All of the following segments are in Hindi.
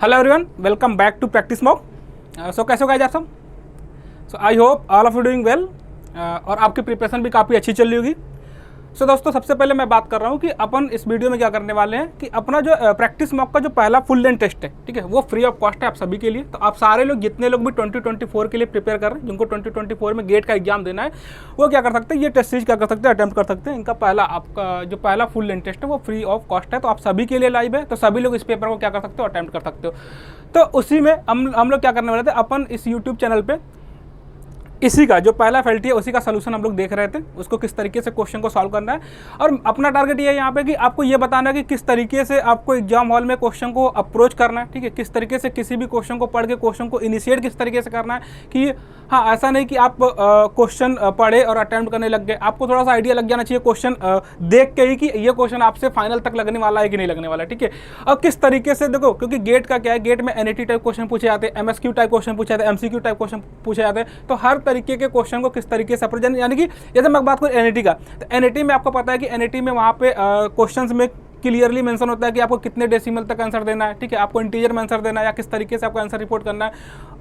Hello everyone, welcome back to practice mock. So कैसे हो गाइस आप सब? So I hope all of you doing well और आपकी प्रिपरेशन भी काफ़ी अच्छी चल रही होगी। सो दोस्तों, सबसे पहले मैं बात कर रहा हूँ कि अपन इस वीडियो में क्या करने वाले हैं कि अपना जो प्रैक्टिस मॉक का जो पहला फुल लेंथ टेस्ट है, ठीक है, वो फ्री ऑफ कॉस्ट है आप सभी के लिए। तो आप सारे लोग, जितने लोग भी 2024 के लिए प्रिपेयर कर रहे हैं, जिनको 2024 में गेट का एग्जाम देना है, वो क्या कर सकते हैं, ये टेस्ट सीरीज क्या कर सकते हैं, अटेम्प्ट कर सकते हैं। इनका पहला आपका जो पहला फुल लेंथ टेस्ट है वो फ्री ऑफ कॉस्ट है, तो आप सभी के लिए लाइव है। तो सभी लोग इस पेपर को क्या कर सकते हो, अटेम्प्ट कर सकते हो। तो उसी में हम लोग क्या करने वाले थे, अपन इस यूट्यूब चैनल पे इसी का जो पहला FLT है उसी का सोल्यूशन हम लोग देख रहे थे, उसको किस तरीके से क्वेश्चन को सॉल्व करना है। और अपना टारगेट ये है यहाँ पे कि आपको ये बताना है कि किस तरीके से आपको एग्जाम हॉल में क्वेश्चन को अप्रोच करना है, ठीक है, किस तरीके से किसी भी क्वेश्चन को पढ़ के क्वेश्चन को इनिशिएट किस तरीके से करना है। कि हाँ, ऐसा नहीं कि आप क्वेश्चन पढ़े और अटेम्प्ट करने लग गए, आपको थोड़ा सा आइडिया लग जाना चाहिए क्वेश्चन देख के ही कि ये क्वेश्चन आपसे फाइनल तक लगने वाला है कि नहीं लगने वाला है, ठीक है। और किस तरीके से देखो, क्योंकि गेट का क्या है, गेट में NET टाइप क्वेश्चन पूछे जाते हैं, MSQ टाइप क्वेश्चन पूछे जाते हैं, MCQ टाइप क्वेश्चन पूछे जाते हैं। तो हर तरीके के क्वेश्चन को किस तरीके से अप्रोच, यानी कि जैसे मैं बात करूँ NET का, तो NET में आपको पता है कि NET में वहाँ पे क्वेश्चंस में क्लियरली मेंशन होता है कि आपको कितने डेसिमल तक आंसर देना है, ठीक है, आपको इंटीजर में आंसर देना है या किस तरीके से आपको आंसर रिपोर्ट करना है।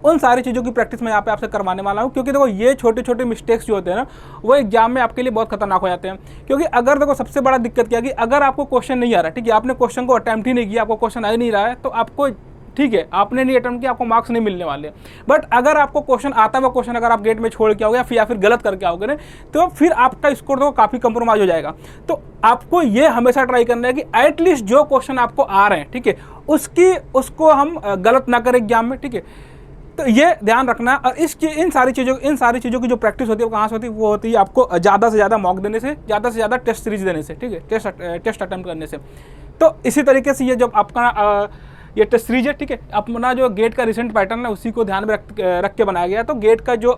उन सारी चीज़ों की प्रैक्टिस मैं यहाँ पे आपसे करवाने वाला हूँ, क्योंकि देखो ये छोटे छोटे मिस्टेक्स जो होते हैं ना, वो एग्जाम में आपके लिए बहुत खतरनाक हो जाते हैं। क्योंकि अगर देखो सबसे बड़ा दिक्कत क्या है कि अगर आपको क्वेश्चन नहीं आ रहा है, ठीक है, आपने क्वेश्चन को अटैम्प्ट ही नहीं किया, आपको क्वेश्चन आ ही नहीं रहा है, तो आपको, ठीक है, आपने नहीं अटेम्प्ट किया, आपको मार्क्स नहीं मिलने वाले। बट अगर आपको क्वेश्चन आता है, वो क्वेश्चन अगर आप गेट में छोड़ के आओगे या फिर गलत करके आओगे ना, तो फिर आपका स्कोर तो काफ़ी कंप्रोमाइज हो जाएगा। तो आपको ये हमेशा ट्राई करना है कि एटलीस्ट जो क्वेश्चन आपको आ रहे हैं, ठीक है, उसको हम गलत ना करें एग्जाम में, ठीक है। तो ये ध्यान रखना। और इन सारी चीज़ों की जो प्रैक्टिस होती है वो कहाँ से होती है, वो होती है आपको ज़्यादा से ज़्यादा मॉक देने से, ज़्यादा से ज़्यादा टेस्ट सीरीज देने से, ठीक है, टेस्ट अटेम्प्ट करने से। तो इसी तरीके से ये जब आपका ये टेस्ट सीरीज है, ठीक है, अपना जो गेट का रिसेंट पैटर्न है उसी को ध्यान में रख के बनाया गया है। तो गेट का जो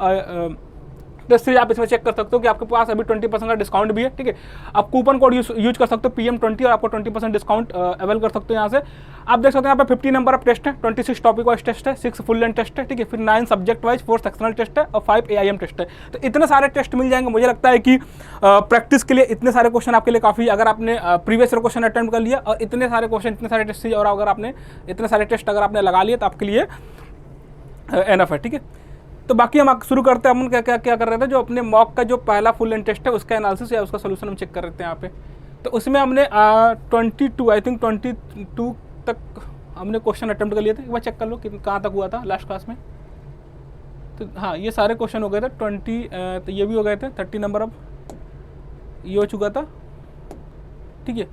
टेस्ट सीरीज आप इसमें चेक कर सकते हो कि आपके पास अभी 20% का डिस्काउंट भी है, ठीक है। आप कूपन कोड यूज कर सकते हो PM20 और आपको 20% डिस्काउंट अवेल कर सकते हो। यहाँ से आप देख सकते हैं, यहाँ पे 50 नंबर ऑफ टेस्ट है, 26 टॉपिक वाइज टेस्ट है, 6 फुल लेंथ टेस्ट है, ठीक है, फिर 9 सब्जेक्ट वाइज, 4 सेक्शनल टेस्ट है और 5 AIM टेस्ट है। तो इतने सारे टेस्ट मिल जाएंगे। मुझे लगता है कि प्रैक्टिस के लिए इतने सारे क्वेश्चन आपके लिए काफ़ी, अगर आपने प्रीवियस ईयर क्वेश्चन अटेम्प्ट कर लिया और इतने सारे क्वेश्चन, इतने सारे टेस्ट, और अगर आपने इतने सारे टेस्ट अगर आपने लगा लिए, तो आपके लिए एनफ है, ठीक है। तो बाकी हम शुरू करते हैं। हम क्या कर रहे थे, जो अपने मॉक का जो पहला फुल लेंथ टेस्ट है उसका एनालिसिस या उसका सोल्यूशन हम चेक कर रहे थे यहाँ पे। तो उसमें हमने 22 तक हमने क्वेश्चन अटेम्प्ट कर लिए थे। एक बार चेक कर लो कि कहाँ तक हुआ था लास्ट क्लास में। तो हाँ, ये सारे क्वेश्चन हो गए थे 20, तो ये भी हो गए थे 30 नंबर, अब ये हो चुका था, ठीक है।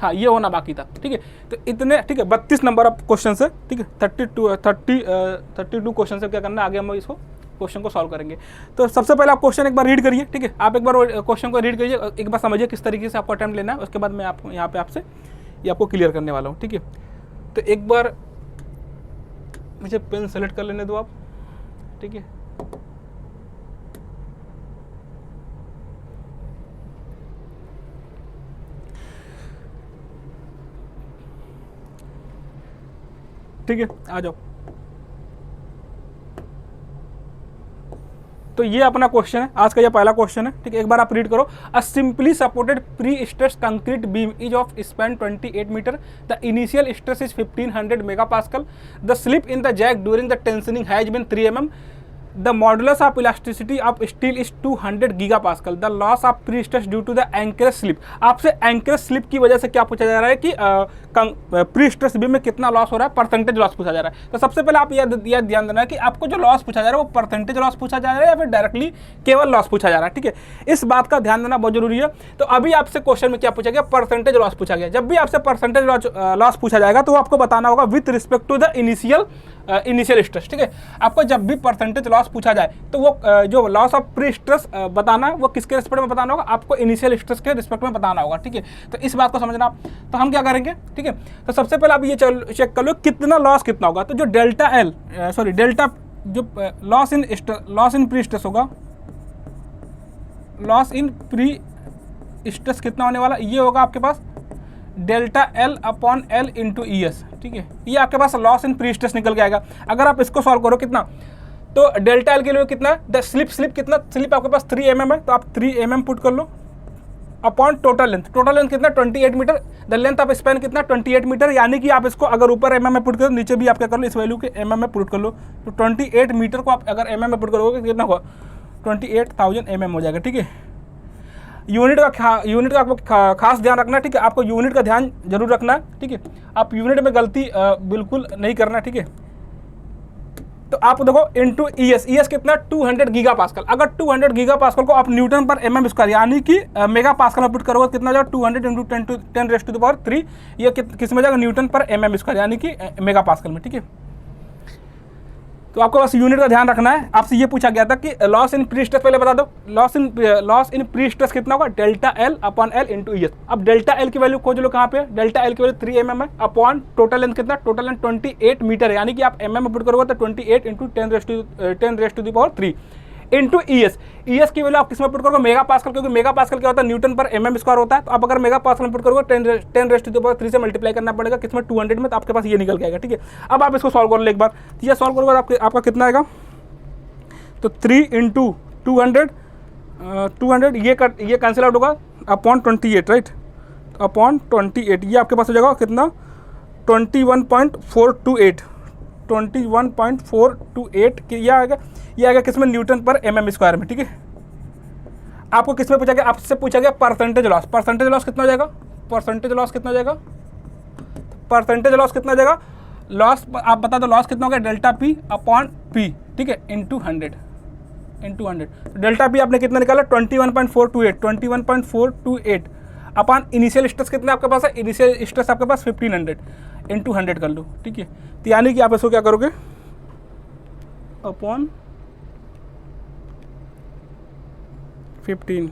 हाँ, ये होना बाकी था, ठीक है। तो इतने, ठीक है, 32 नंबर ऑफ क्वेश्चन है, ठीक है, 32 क्वेश्चन से क्या करना है, आगे हम इसको क्वेश्चन को सॉल्व करेंगे। तो सबसे पहले आप क्वेश्चन एक बार रीड करिए, ठीक है, आप एक बार क्वेश्चन को रीड करिए, एक बार समझिए किस तरीके से आपको अटेम्प्ट लेना है। उसके बाद मैं आपको यहाँ पे आपसे ये आपको क्लियर करने वाला हूँ, ठीक है। तो एक बार मुझे पेन सेलेक्ट कर लेने दो आप, ठीक है। ठीक है, आ जाओ। तो ये अपना क्वेश्चन है, आज का ये पहला क्वेश्चन है, ठीक है। एक बार आप रीड करो। A simply supported pre stress concrete beam is of span 28 metre, the initial stress is 1500 megapascal, the slip in the jack during the tensioning has been 3 mm, the modulus of elasticity of steel is 200 gigapascal, the loss of pre stress due to the anchorage slip. आपसे एंकरेज स्लिप की वजह से क्या पूछा जा रहा है कि प्री स्ट्रेस बीम में कितना लॉस हो रहा है, परसेंटेज लॉस पूछा जा रहा है। तो सबसे पहले आप यह ध्यान देना है कि आपको जो लॉस पूछा जा रहा है वो परसेंटेज लॉस पूछा जा रहा है या फिर डायरेक्टली केवल लॉस पूछा जा रहा है, ठीक है। इस बात का ध्यान देना बहुत जरूरी है। तो अभी आपसे क्वेश्चन में क्या पूछा गया, परसेंटेज लॉस पूछा गया। जब भी आपसे परसेंटेज लॉस पूछा जाएगा तो आपको बताना होगा with respect to the initial stress, ठीक है। आपको जब भी परसेंटेज लॉस पूछा जाए तो वो जो लॉस ऑफ प्री स्ट्रेस बताना है वो किसके रिस्पेक्ट में बताना होगा, आपको इनिशियल स्ट्रेस के रिस्पेक्ट में बताना होगा, ठीक है। तो इस बात को समझना। तो हम क्या करेंगे, ठीक है। तो सबसे पहले आप ये चेक कर लो कितना लॉस कितना होगा। तो जो डेल्टा जो लॉस इन प्री स्ट्रेस होगा, लॉस इन प्री स्ट्रेस कितना होने वाला, ये होगा आपके पास delta L upon L into ES, ठीक है। ये आपके पास लॉस इन प्री स्ट्रेस निकल के आएगा। अगर आप इसको सॉल्व करो कितना, तो डेल्टा L के लिए कितना, द स्लिप कितना, स्लिप आपके पास 3 mm है, तो आप 3 mm पुट कर लो, अपॉन टोटल लेंथ कितना 28 metre, the length of span कितना 28 मीटर, यानी कि आप इसको अगर ऊपर mm में पुट करो, नीचे भी आप क्या कर लो, इस वैल्यू के mm में पुट कर लो, तो 28 मीटर को आप अगर mm में पुट करोगे कितना होगा 28,000 mm हो जाएगा। ठीक है, यूनिट का आपको खास ध्यान रखना है। ठीक है, आपको यूनिट का ध्यान जरूर रखना है। ठीक है, आप यूनिट में गलती बिल्कुल नहीं करना। ठीक है, तो आप देखो इंटू ES कितना 200 गीगा पास्कल, अगर 200 गीगा पास्कल को आप न्यूटन पर mm स्क्वायर यानी कि मेगा पास्कल में पुट करोगे कितना जाएगा 200 इंटू 10⁻3, ये किस में जाएगा न्यूटन पर mm स्क्वायर यानी कि मेगा पास्कल में। ठीक है, तो आपको बस यूनिट का ध्यान रखना है। आपसे ये पूछा गया था कि लॉस इन प्री स्ट्रेस, पहले बता दो लॉस इन प्री स्ट्रेस कितना होगा delta L upon L into ES। अब डेल्टा L की वैल्यू खोज लो, कहाँ पे डेल्टा L की वैल्यू 3 mm है, अपॉन टोटल लेंथ कितना, टोटल लेंथ 28 मीटर है, यानी कि आप mm में पुट करोगे तो 28 इंटू 10⁻³ इंटू ES की वैल्यू आप किस में पुट करोगे मेगा पास्कल, क्योंकि मेगा पास्कल क्या होता है न्यूटन पर mm स्क्वायर होता है। तो आप अगर मेगा पास्कल में पुट करोगे 10⁻³ से मल्टीप्लाई करना पड़ेगा किसमें 200 में, तो आपके पास ये निकल के आएगा। ठीक है, अब आप इसको सॉल्व कर लो एक बार, ये सॉल्व करोगे आपका कितना आएगा, तो 3 इंटू 200 ये कैंसिल आउट होगा अपॉन 28, राइट, अपॉन 28 ये आपके पास हो जाएगा कितना 21.428 ये आएगा किसमें न्यूटन पर mm स्क्वायर में। ठीक है, आपको किसमें पूछा गया, आपसे पूछा गया परसेंटेज लॉस कितना हो जाएगा, परसेंटेज लॉस कितना हो जाएगा, लॉस आप बता दो लॉस कितना हो गया डेल्टा P अपॉन P। ठीक है, इंटू 100 डेल्टा P आपने कितना निकाला 21.428 अपॉन इनिशियल स्ट्रेस कितना आपके पास है, इनिशियल स्ट्रेस आपके पास 1500 इंटू 100 कर लो। ठीक है, तो यानी कि आप इसको क्या करोगे अपॉन 15।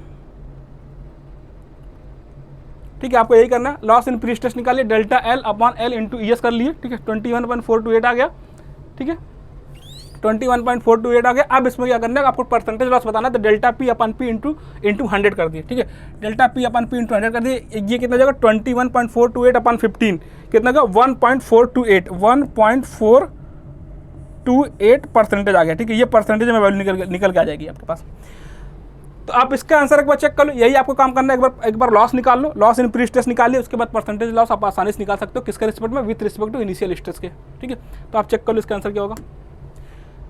ठीक है, आपको यही करना है, लॉस इन प्री स्ट्रेस निकालिए delta L upon L into ES कर लिए। ठीक है, 21.428 आ गया। ठीक है, 21.428 आ गया। अब इसमें क्या करना है, आपको परसेंटेज लॉस बताना है, तो डेल्टा P अपन P इंटू 100 कर दिए। ठीक है, डेल्टा P अपन P इंटू 100 कर दिए, ये कितना जाएगा 21.428 अपन 15 कितना का 1.428 परसेंटेज आ गया। ठीक है, ये परसेंटेज में वैल्यू निकल के आ जाएगी आपके पास। तो आप इसका आंसर एक बार चेक कर लो, यही आपको काम करना है। एक बार लॉस निकाल लो, लॉस इन प्री स्ट्रेस निकालिए, उसके बाद परसेंटेज लॉस आप आसानी से निकाल सकते हो किसके रिस्पेक्ट में, with respect to initial stress के। ठीक है, तो आप चेक कर लो इसका आंसर क्या होगा।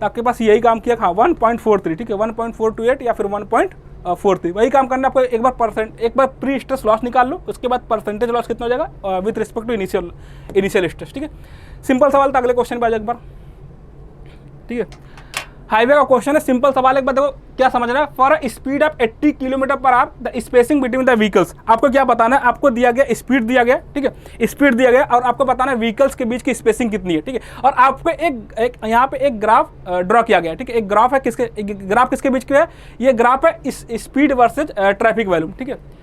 तो आपके पास यही काम किया, हाँ 1.43। ठीक है, 1.428 या फिर 1.43 वही काम करना है आपको। एक बार प्री स्ट्रेस लॉस निकाल लो, उसके बाद परसेंटेज लॉस कितना हो जाएगा with respect to initial stress. ठीक है, सिंपल सवाल था, अगले क्वेश्चन पे आ जाए एक बार। ठीक है, हाईवे का क्वेश्चन है, सिंपल सवाल एक बार देखो क्या समझना है। For a speed of 80 km/h the spacing between the vehicles, आपको क्या बताना है, आपको दिया गया स्पीड दिया गया। ठीक है, स्पीड दिया गया और आपको बताना है व्हीकल्स के बीच की स्पेसिंग कितनी है। ठीक है, और आपको एक यहाँ पे एक ग्राफ ड्रॉ किया गया। ठीक है, एक ग्राफ है, ग्राफ किसके बीच का है, ये ग्राफ है स्पीड वर्सेज ट्रैफिक वैल्यूम। ठीक है,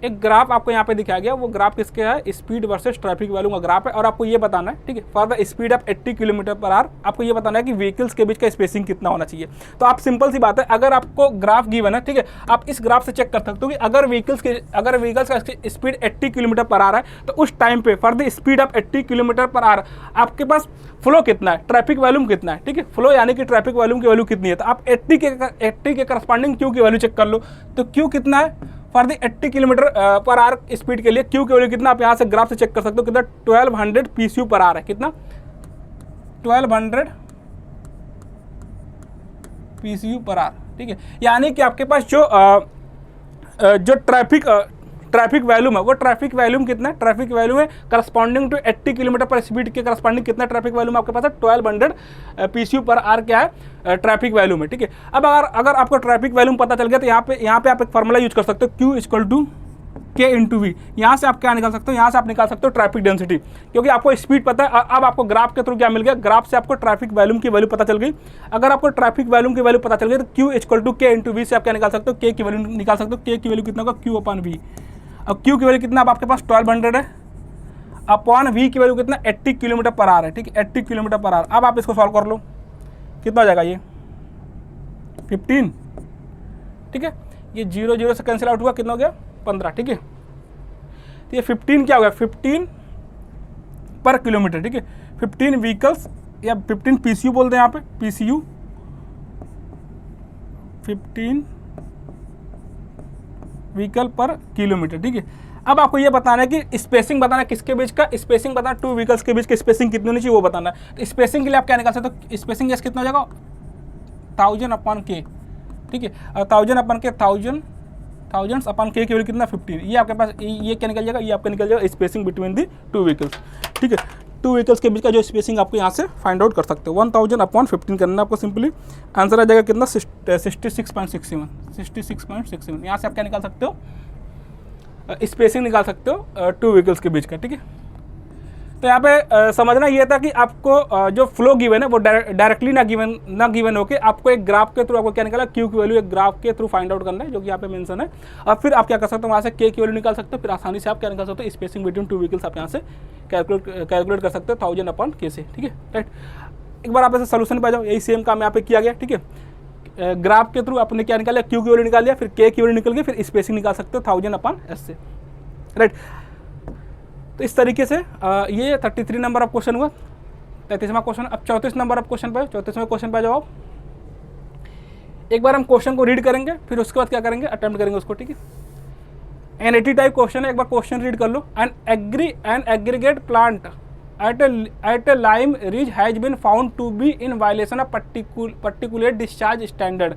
एक ग्राफ आपको यहाँ पे दिखाया गया, वो ग्राफ किसके है, स्पीड वर्सेस ट्रैफिक वैल्यू का ग्राफ है, और आपको ये बताना है। ठीक है, for the speed of 80 km/h आपको ये बताना है कि व्हीकल्स के बीच का स्पेसिंग कितना होना चाहिए। तो आप सिंपल सी बात है, अगर आपको ग्राफ गिवन है, ठीक है, आप इस ग्राफ से चेक कर सकते हो कि अगर व्हीकल्स का स्पीड 80 km/h है, तो उस टाइम पे for the speed of 80 km/h आपके पास फ्लो कितना है, ट्रैफिक वैल्यूम कितना है। ठीक है, फ्लो यानी कि ट्रैफिक वैल्यूम की वैल्यू कितनी है, तो आप 80 के करस्पॉन्डिंग क्यू की वैल्यू चेक कर लो। तो क्यू कितना है फॉर द 80 km/h स्पीड के लिए, क्यू की वैल्यू कितना आप यहाँ से ग्राफ से चेक कर सकते हो, कितना 1200 PSU/h है, कितना 1200 PSU/h। ठीक है, यानी कि आपके पास जो ट्रैफिक वैल्यूम है, वो ट्रैफिक वैल्यूम कितना है, ट्रैफिक वैल्यूम है करस्पॉन्डिंग टू 80 km/h के करस्पॉन्डिंग कितना ट्रैफिक वैल्यूम आपके पास है 1200 PSU/h क्या है ट्रैफिक वैल्यूम है। ठीक है, अब अगर आपको ट्रैफिक वैल्यूम पता चल गया, तो यहाँ पे आप एक फॉर्मूला यूज कर सकते हो, Q = K × V। यहाँ से आप क्या निकाल सकते हो, यहाँ से आप निकाल सकते हो ट्रैफिक डेंसिटी, क्योंकि आपको स्पीड पता है। अब आपको ग्राफ के थ्रू क्या मिल गया, ग्राफ से आपको ट्रैफिक वैल्यूम की वैल्यू पता चल गई। अगर आपको ट्रैफिक वैल्यूम की वैल्यू पता चल गई, तो Q = K × V से आप क्या निकाल सकते हो, K की वैल्यू निकाल सकते हो। K की वैल्यू कितना होगा, Q/V। अब Q की वैल्यू कितना अब आपके पास 1200 है, अपॉन V की वैल्यू कितना 80 km/h है। ठीक है, 80 km/h। अब आप इसको सॉल्व कर लो, कितना हो जाएगा ये 15। ठीक है, ये 0 से कैंसिल आउट हुआ, कितना हो गया 15। ठीक है, तो ये 15 क्या हो गया 15 पर किलोमीटर। ठीक है, 15 व्हीकल्स या 15 PCU बोलते हैं यहाँ पे, PCU 15 व्हीकल पर किलोमीटर, ठीक है। अब आपको ये बताना है कि स्पेसिंग बताना है किसके बीच का, स्पेसिंग बताना 2 व्हीकल्स के बीच की स्पेसिंग कितनी होनी चाहिए वो बताना है। तो स्पेसिंग के लिए आप क्या निकाल सकते हो, स्पेसिंग जैसे कितना हो जाएगा 1000/k, ठीक है। 1000/k, थाउजेंड्स अपन k की वैल्यू कितना 15, ये आपके पास ये क्या निकल जाएगा, ये आपका निकल जाएगा स्पेसिंग बिटवीन दी 2 व्हीकल्स, ठीक है। 2 व्हीकल्स के बीच का जो स्पेसिंग आपको यहाँ से फाइंड आउट कर सकते हो। 1000/15 करना आपको सिंपली, आंसर आ जाएगा कितना 66.67, 66.67। यहाँ से आप क्या निकाल सकते हो, स्पेसिंग निकाल सकते हो 2 व्हीकल्स के बीच का, ठीक है। तो यहाँ पे समझना ये था कि आपको जो फ्लो गिवन है वो डायरेक्टली ना गिवन होके आपको एक ग्राफ के थ्रू आपको क्या निकाला, क्यू की वैल्यू एक ग्राफ के थ्रू फाइंड आउट करना है, जो कि यहाँ पे मेंशन है। और फिर आप क्या कर सकते हो, वहाँ से के की वैल्यू निकाल सकते हो, फिर आसानी से आप क्या निकाल सकते हो, स्पेसिंग बिटवीन 2 व्हीकल्स आप यहाँ से कैलकुलेट कर सकते हो 1000/k से, ठीक है, राइट। एक बार आप ऐसे सोल्यूशन पे आ जाओ, यही सेम काम यहाँ पे किया गया, ठीक है। ग्राफ के थ्रू आपने क्या निकाला, क्यू की वैल्यू निकाल लिया, फिर के की वैल्यू निकल गई, फिर स्पेसिंग निकाल सकते हो 1000/s से, राइट। तो इस तरीके से ये 33 नंबर ऑफ क्वेश्चन हुआ, 33वां क्वेश्चन। अब 34 नंबर ऑफ क्वेश्चन पे, 34वें क्वेश्चन पे जाओ। एक बार हम क्वेश्चन को रीड करेंगे, फिर उसके बाद क्या करेंगे, अटेम्प्ट करेंगे उसको, ठीक है। एनएटी टाइप क्वेश्चन है, एक बार क्वेश्चन रीड कर लो। An aggregate plant at a lime ridge has been found to be in violation of particular discharge standard.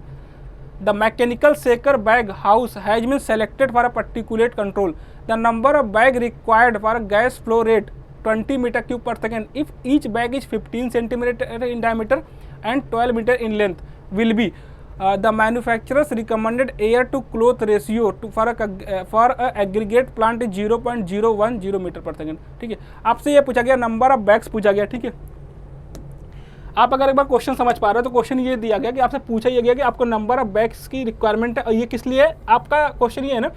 The mechanical shaker bag house has been selected for a particulate control. The number of bag required for a gas flow rate 20 meter cube per second. If each bag is 15 centimeter in diameter and 12 meter in length, will be the manufacturer's recommended air to cloth ratio for a aggregate plant is 0.010 meter per second. ठीक है, आपसे ये पूछा गया, नंबर ऑफ बैग्स पूछा गया, ठीक है। आप अगर एक बार क्वेश्चन समझ पा रहे हो तो क्वेश्चन ये दिया गया कि आपसे पूछा ये गया कि आपको नंबर ऑफ बैग्स की रिक्वायरमेंट है, और ये किस लिए है। आपका क्वेश्चन ये है ना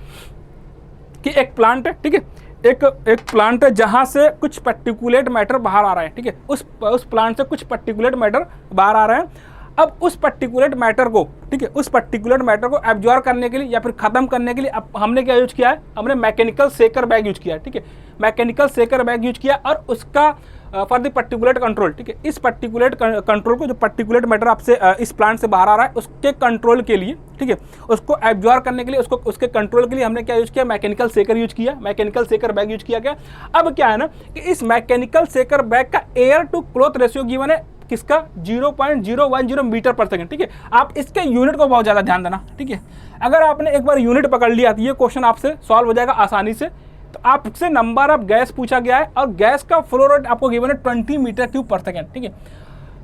कि एक प्लांट है, ठीक है, एक प्लांट है जहाँ से कुछ पर्टिकुलेट मैटर बाहर आ रहा है, ठीक है। उस प्लांट से कुछ पर्टिकुलेट मैटर बाहर आ रहा है। अब उस पर्टिकुलेट मैटर को, ठीक है, उस पर्टिकुलेट मैटर को एब्जॉर्ब करने के लिए या फिर खत्म करने के लिए अब हमने क्या यूज किया है, हमने मैकेनिकल शेकर बैग यूज किया है, ठीक है। मैकेनिकल शेकर बैग यूज किया और उसका फॉर द पर्टिकुलेट कंट्रोल, ठीक है। इस पर्टिकुलेट कंट्रोल को, जो पर्टिकुलेट मैटर आपसे इस प्लांट से बाहर आ रहा है, उसके कंट्रोल के लिए, ठीक है, उसको एब्जॉर्ब करने के लिए, उसके कंट्रोल के लिए हमने क्या यूज किया, मैकेनिकल शेकर यूज किया, मैकेनिकल शेकर बैग यूज किया गया। अब क्या है ना कि इस मैकेनिकल शेकर बैग का air to cloth ratio given है किसका, 0.010 मीटर पर सेकंड, ठीक है। आप इसके यूनिट को बहुत ज़्यादा ध्यान देना, ठीक है। अगर आपने एक बार यूनिट पकड़ लिया तो ये क्वेश्चन आपसे सॉल्व हो जाएगा आसानी से। तो आपसे नंबर ऑफ गैस पूछा गया है और गैस का फ्लो रेट आपको गिवन है 20 मीटर क्यूब पर सेकंड, ठीक है।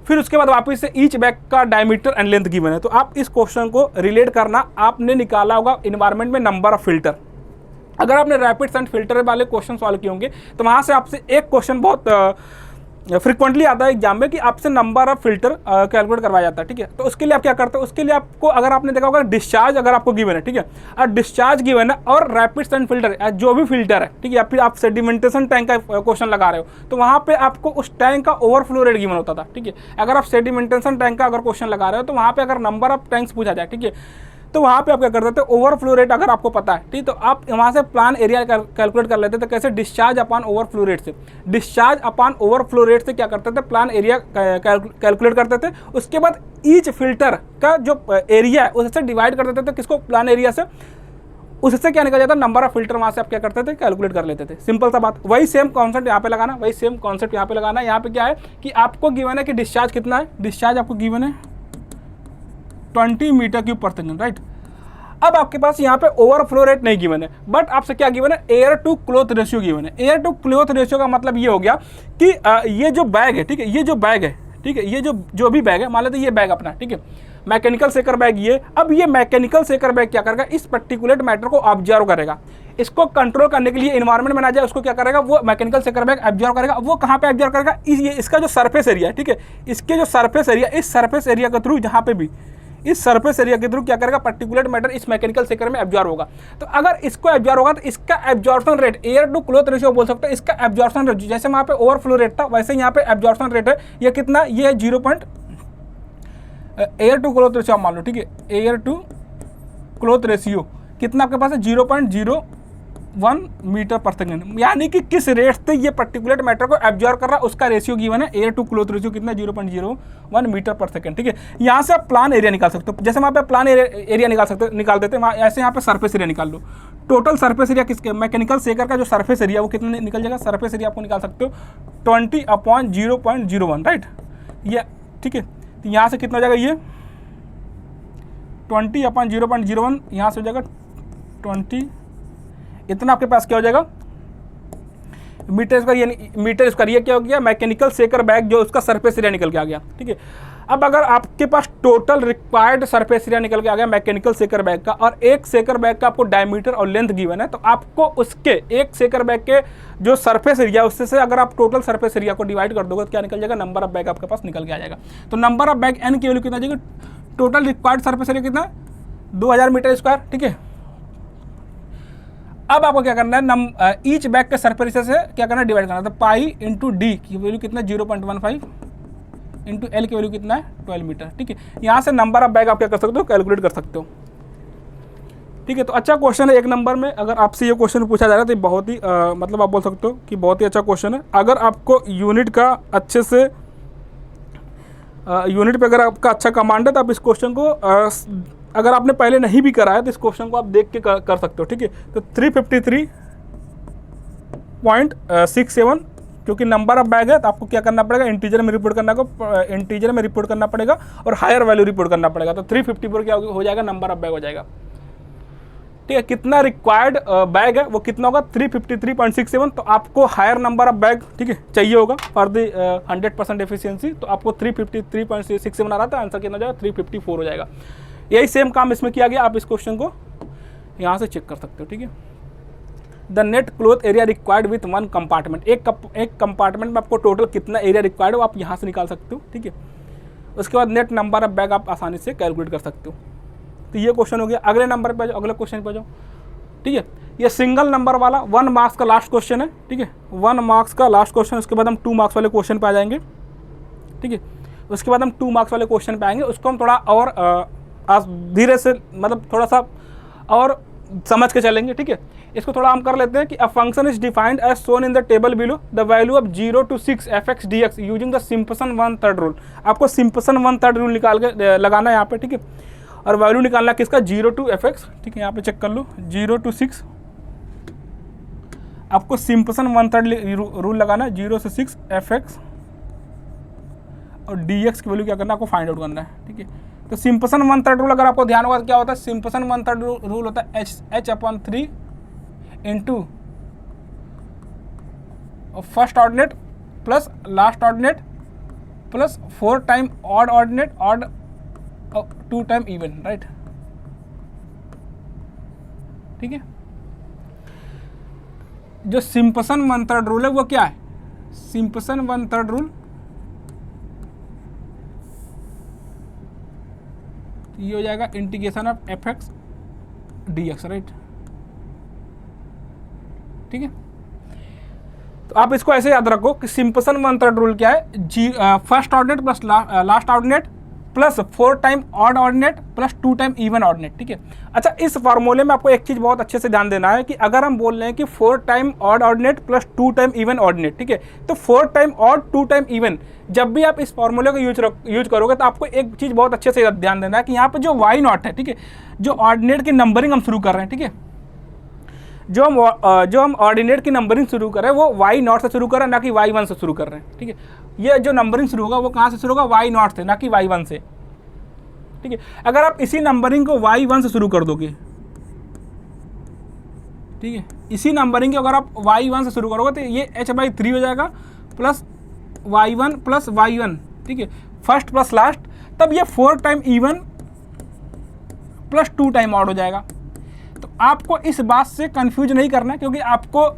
फिर उसके बाद वापस से ईच बैग का डायमीटर एंड लेंथ गिवन है। तो आप इस क्वेश्चन को रिलेट करना, आपने निकाला होगा इन्वायरमेंट में नंबर ऑफ फिल्टर। अगर आपने रैपिड एंड फिल्टर वाले क्वेश्चन सॉल्व किए होंगे तो वहाँ से आपसे एक क्वेश्चन बहुत फ्रिक्वेंटली आता है एग्जाम में कि आपसे नंबर ऑफ फिल्टर कैलकुलेट करवाया जाता है, ठीक है। तो उसके लिए आप क्या करते हो, उसके लिए आपको, अगर आपने देखा होगा डिस्चार्ज अगर आपको गिवन है, ठीक है, और डिस्चार्ज गिवन है और रैपिड एंड फिल्टर जो भी फिल्टर है, ठीक है, या फिर आप सेडिमेंटेशन टैंक का क्वेश्चन लगा रहे हो तो वहाँ पे आपको उस टैंक का ओवरफ्लो रेट गिवन होता था, ठीक है। अगर आप सेडिमेंटेशन टैंक का अगर क्वेश्चन लगा रहे हो तो वहाँ पे अगर नंबर ऑफ टैंक्स पूछा जाए, ठीक है, तो वहाँ पे आप क्या कर देते हो, ओवरफ्लो रेट अगर आपको पता है, ठीक, तो आप वहाँ से प्लान एरिया कैलकुलेट कर लेते थे। कैसे, डिस्चार्ज अपॉन ओवरफ्लो रेट से, डिस्चार्ज अपॉन ओवरफ्लो रेट से क्या करते थे, प्लान एरिया कैलकुलेट करते थे। उसके बाद ईच फिल्टर का जो एरिया है उससे डिवाइड कर देते थे, किसको, प्लान एरिया से। उससे क्या निकल जाता है, नंबर ऑफ फिल्टर, वहाँ से आप क्या करते थे, कैलकुलेट कर लेते थे। सिंपल सा बात। वही सेम कॉन्सेप्ट यहाँ पे लगाना, वही सेम कॉन्सेप्ट यहाँ पे लगाना। यहाँ पे क्या है कि आपको गिवन है कि डिस्चार्ज कितना है, डिस्चार्ज आपको गिवन है 20 मीटर क्यूब पर सेकंड, राइट। अब आपके पास यहाँ पे ओवरफ्लो रेट नहीं गिवन है, बट आपसे क्या गिवन है, air to cloth ratio given है। एयर टू क्लॉथ रेशियो का मतलब ये हो गया कि ये जो बैग है, ठीक है, ये जो बैग है, ठीक है, ये जो भी बैग है, मान लेते ये बैग अपना, ठीक है, मैकेनिकल शेकर बैग ये। अब ये मैकेनिकल शेकर बैग क्या करेगा, इस पर्टिकुलर मैटर को ऑब्जर्व करेगा। इसको कंट्रोल करने के लिए इन्वायरमेंट में ना जाए, उसको क्या करेगा, वो मैकेनिकल शेकर बैग ऑब्जर्व करेगा। वो कहाँ पे ऑब्जर्व करेगा, इसका जो सरफेस एरिया है, ठीक है, इसके जो सरफेस एरिया, इस सरफेस एरिया के थ्रू, जहाँ पे भी इस सरफेस एरिया के थ्रू क्या करेगा, पर्टिकुलर मैटर इस मैकेनिकल शेकर में एब्जॉर्ब होगा। तो अगर इसको एब्जॉर्ब होगा तो इसका absorption rate, air to cloth ratio बोल सकते हो, इसका एब्जॉर्प्शन रेट, जैसे वहाँ पे ओवरफ्लो रेट था वैसे यहाँ पे एब्जॉर्प्शन रेट है। ये कितना, ये है 0. एयर टू क्लॉथ रेशियो मान लो, ठीक है, एयर टू क्लॉथ रेशियो कितना आपके पास है, 1 मीटर पर सेकेंड, यानी कि किस रेट से ये पर्टिकुलर मैटर को एब्जॉर्ब कर रहा है उसका रेशियो गिवन है। एयर टू क्लोथ रेशियो कितना, 0.01 मीटर पर सेकेंड। ठीक है, यहाँ से आप प्लान एरिया निकाल सकते हो। जैसे वहाँ पे प्लान एरिया निकाल देते हैं, ऐसे यहाँ पे सरफेस एरिया निकाल लो। टोटल सरफेस एरिया किसके, मैकेनिकल सेकर का जो सरफेस एरिया वो कितना निकल जाएगा, सरफेस एरिया आपको निकाल सकते हो 20/0.01, राइट। ये ठीक है, तो यहाँ से कितना हो जाएगा, ये 20/0.01, यहाँ से हो जाएगा 20, इतना आपके पास क्या हो जाएगा मीटर स्क्वायर। यानी मीटर स्क्वायर ये क्या हो गया, मैकेनिकल सेकर बैग जो उसका सरफेस एरिया निकल के आ गया। ठीक है, अब अगर आपके पास टोटल रिक्वायर्ड सरफेस एरिया निकल के आ गया मैकेनिकल सेकर बैग का, और एक सेकर बैग का आपको डायमीटर और लेंथ गिवन है, तो आपको उसके एक सेकर बैग के जो सरफेस एरिया उससे से अगर आप टोटल सरफेस एरिया को डिवाइड कर दोगे तो क्या निकल जाएगा, नंबर ऑफ बैग आपके पास निकल के आ जाएगा। तो नंबर ऑफ बैग एन की वैल्यू कितना जाएगी, टोटल रिक्वायर्ड सरफेस एरिया कितना, 2000 मीटर स्क्वायर। ठीक है, अब आपको क्या करना है, ईच बैग के सरफेस एरिया से क्या करना है, डिवाइड करना है। तो पाई इंटू डी की वैल्यू कितना, 0.15 इंटू एल की वैल्यू कितना है, 12 मीटर। ठीक है, यहाँ से नंबर ऑफ बैग आप क्या कर सकते हो, कैलकुलेट कर सकते हो। ठीक है, तो अच्छा क्वेश्चन है। एक नंबर में अगर आपसे ये क्वेश्चन पूछा जा रहा है तो बहुत ही मतलब आप बोल सकते हो कि बहुत ही अच्छा क्वेश्चन है। अगर आपको यूनिट का अच्छे से यूनिट पे अगर आपका अच्छा कमांड है तो आप इस क्वेश्चन को अगर आपने पहले नहीं भी करा है तो इस क्वेश्चन को आप देख के कर सकते हो। ठीक है, तो 353.67, क्योंकि नंबर ऑफ बैग है तो आपको क्या करना पड़ेगा, इंटीजर में रिपोर्ट करना पड़ेगा और हायर वैल्यू रिपोर्ट करना पड़ेगा। तो 354 क्या हो जाएगा, नंबर ऑफ बैग हो जाएगा। ठीक है, कितना रिक्वायर्ड बैग है वो कितना होगा, 353.67। तो आपको हायर नंबर ऑफ बैग, ठीक है, चाहिए होगा फॉर द 100% एफिशिएंसी। तो आपको 353.67 आ रहा था, आंसर कितना हो जाएगा, 354 हो जाएगा। यही सेम काम इसमें किया गया, आप इस क्वेश्चन को यहाँ से चेक कर सकते हो। ठीक है, the net cloth area required with 1 compartment, एक कंपार्टमेंट में आपको टोटल कितना एरिया रिक्वायर्ड हो आप यहाँ से निकाल सकते हो। ठीक है, उसके बाद नेट नंबर ऑफ बैग आप आसानी से कैलकुलेट कर सकते हो। तो ये क्वेश्चन हो गया। अगले नंबर पे जाओ, अगले क्वेश्चन पे जाओ। ठीक है, ये सिंगल नंबर वाला 1 मार्क्स का लास्ट क्वेश्चन है। ठीक है, 1 मार्क्स का लास्ट क्वेश्चन, उसके बाद हम 2 मार्क्स वाले क्वेश्चन पे आ जाएंगे। ठीक है, उसके बाद हम 2 मार्क्स वाले क्वेश्चन पे आएंगे, उसको हम थोड़ा और धीरे से मतलब थोड़ा सा और समझ के चलेंगे। ठीक है, इसको थोड़ा हम कर लेते हैं कि a function is defined as shown in the table below, the value of 0 to 6 fx dx using the Simpson 1/3 rule. आपको सिंपसन 1/3 रूल निकाल के लगाना है यहाँ पे। ठीक है, और वैल्यू निकालना किसका, 0 to fx। ठीक है, यहाँ पे चेक कर लो, 0 to 6 आपको सिंपसन 1/3 रूल लगाना है, 0 से 6 fx और dx की वैल्यू क्या करना है, आपको फाइंड आउट करना है। ठीक है, तो सिंपसन 1/3 रूल अगर आपको ध्यान होगा तो क्या होता है, सिंपसन 1/3 रूल होता है h/3 into first ordinate plus last ordinate plus 4 time odd ordinate odd 2 time even, right. ठीक है, जो सिंपसन 1/3 रूल है वो क्या है, सिंपसन 1/3 रूल ये हो जाएगा integration of fx dx, right. ठीक है, तो आप इसको ऐसे याद रखो कि सिंपसन 1/3 रूल क्या है, first ordinate plus last ordinate plus 4 time odd ordinate plus 2 time even ordinate. ठीक है, अच्छा इस फार्मूले में आपको एक चीज़ बहुत अच्छे से ध्यान देना है कि अगर हम बोल रहे हैं कि 4 time odd ordinate plus 2 time even ordinate, ठीक है, तो 4 टाइम ऑड 2 टाइम इवन जब भी आप इस फार्मूले को यूज करोगे तो आपको एक चीज़ बहुत अच्छे से ध्यान देना है कि यहाँ पर जो वाई नॉट है, ठीक है, जो ऑर्डिनेट की नंबरिंग हम शुरू कर रहे हैं, ठीक है, जो हम ऑर्डिनेट की नंबरिंग शुरू कर रहे हैं वो वाई नॉट से शुरू कर रहे हैं, ना कि वाई 1 से शुरू कर रहे हैं। ठीक है, ये जो नंबरिंग शुरू होगा वो कहाँ से शुरू होगा, वाई नॉट से, ना कि वाई 1 से। ठीक है, अगर आप इसी नंबरिंग को वाई 1 से शुरू कर दोगे, ठीक है, इसी नंबरिंग को अगर आप वाई 1 से शुरू करोगे तो ये h/3 हो जाएगा प्लस y1 प्लस y1। ठीक है, फर्स्ट प्लस लास्ट, तब ये 4 time even plus 2 time odd हो जाएगा। तो आपको इस बात से कंफ्यूज नहीं करना है, क्योंकि आपको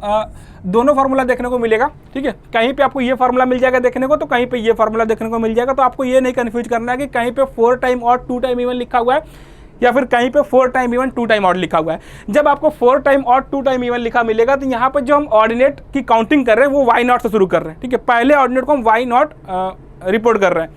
दोनों फार्मूला देखने को मिलेगा। ठीक है, कहीं पे आपको ये फार्मूला मिल जाएगा देखने को, तो कहीं पे ये फार्मूला देखने को मिल जाएगा। तो आपको ये नहीं कंफ्यूज करना है कि कहीं पे 4 टाइम ऑड 2 टाइम इवन लिखा हुआ है या फिर कहीं पे 4 टाइम इवन 2 टाइम ऑड लिखा हुआ है। जब आपको 4 टाइम ऑड 2 टाइम इवन लिखा मिलेगा तो यहाँ पर जो हम ऑर्डिनेट की काउंटिंग कर रहे हैं वो वाई नॉट से शुरू कर रहे हैं। ठीक है, पहले ऑर्डिनेट को हम वाई नॉट रिपोर्ट कर रहे हैं।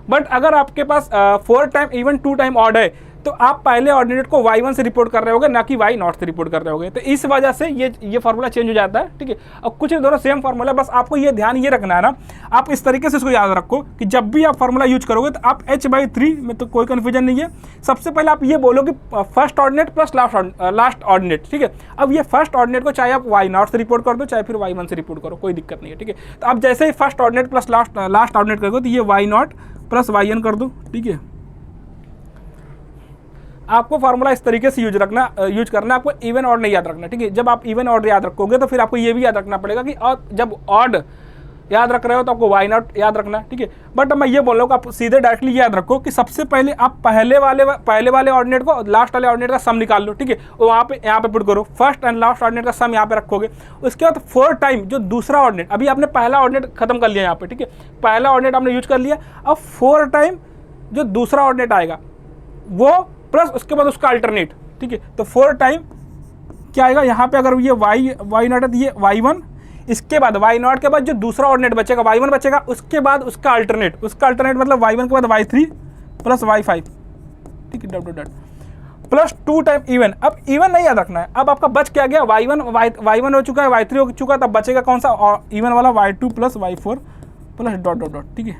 बट अगर आपके पास 4 टाइम इवन 2 टाइम ऑड है तो आप पहले ऑर्डिनेट को y1 से रिपोर्ट कर रहे होगे, ना कि y0 से रिपोर्ट कर रहे होगे। तो इस वजह से ये फार्मूला चेंज हो जाता है, ठीक है। अब कुछ दोनों सेम फार्मूला, बस आपको ये ध्यान ये रखना है ना, आप इस तरीके से इसको याद रखो कि जब भी आप फार्मूला यूज करोगे तो आप h/3 में तो कोई कन्फ्यूजन नहीं है। सबसे पहले आप ये बोलो कि first ordinate plus last ordinate, ठीक है। अब ये फर्स्ट ऑर्डिनेट को चाहे आप y0 से रिपोर्ट कर दो, चाहे फिर y1 से रिपोर्ट करो, कोई दिक्कत नहीं है, ठीक है। तो आप जैसे ही first ordinate plus last ordinate करोगे तो ये y0 प्लस yn कर दो, ठीक है। आपको फार्मूला इस तरीके से यूज करना, आपको इवन ऑड नहीं याद रखना, ठीक है। जब आप इवन ऑड याद रखोगे तो फिर आपको ये भी याद रखना पड़ेगा कि और जब ऑड याद रख रहे हो तो आपको y0 याद रखना है, ठीक है। बट मैं ये बोल रहा हूँ कि आप सीधे डायरेक्टली याद रखो कि सबसे पहले आप पहले वाले ऑर्डिनेट को लास्ट वाले ऑर्डिनेट का सम निकाल लो, ठीक है। और यहाँ पे पुट करो, फर्स्ट एंड लास्ट ऑर्डिनेट का सम यहाँ पे रखोगे। उसके बाद 4 टाइम जो दूसरा ऑर्डिनेट, अभी आपने पहला ऑर्डिनेट खत्म कर लिया यहाँ पे, ठीक है। पहला ऑर्डिनेट आपने यूज कर लिया, अब 4 टाइम जो दूसरा ऑर्डिनेट आएगा वो प्लस उसके बाद उसका अल्टरनेट, ठीक है। तो 4 टाइम क्या आएगा यहाँ पे, अगर ये y0 है तो ये y1, इसके बाद y0 के बाद जो दूसरा ऑर्डिनेट बचेगा y1 बचेगा, उसके बाद उसका अल्टरनेट मतलब y1 के बाद y3 प्लस y5, ठीक है, dot dot dot plus 2 time even. अब इवन नहीं याद रखना है, अब आपका बच क्या गया, y1 हो चुका है, y3 हो चुका है, तब बचेगा कौन सा इवन वाला, y2 plus y4 plus dot dot dot, ठीक है।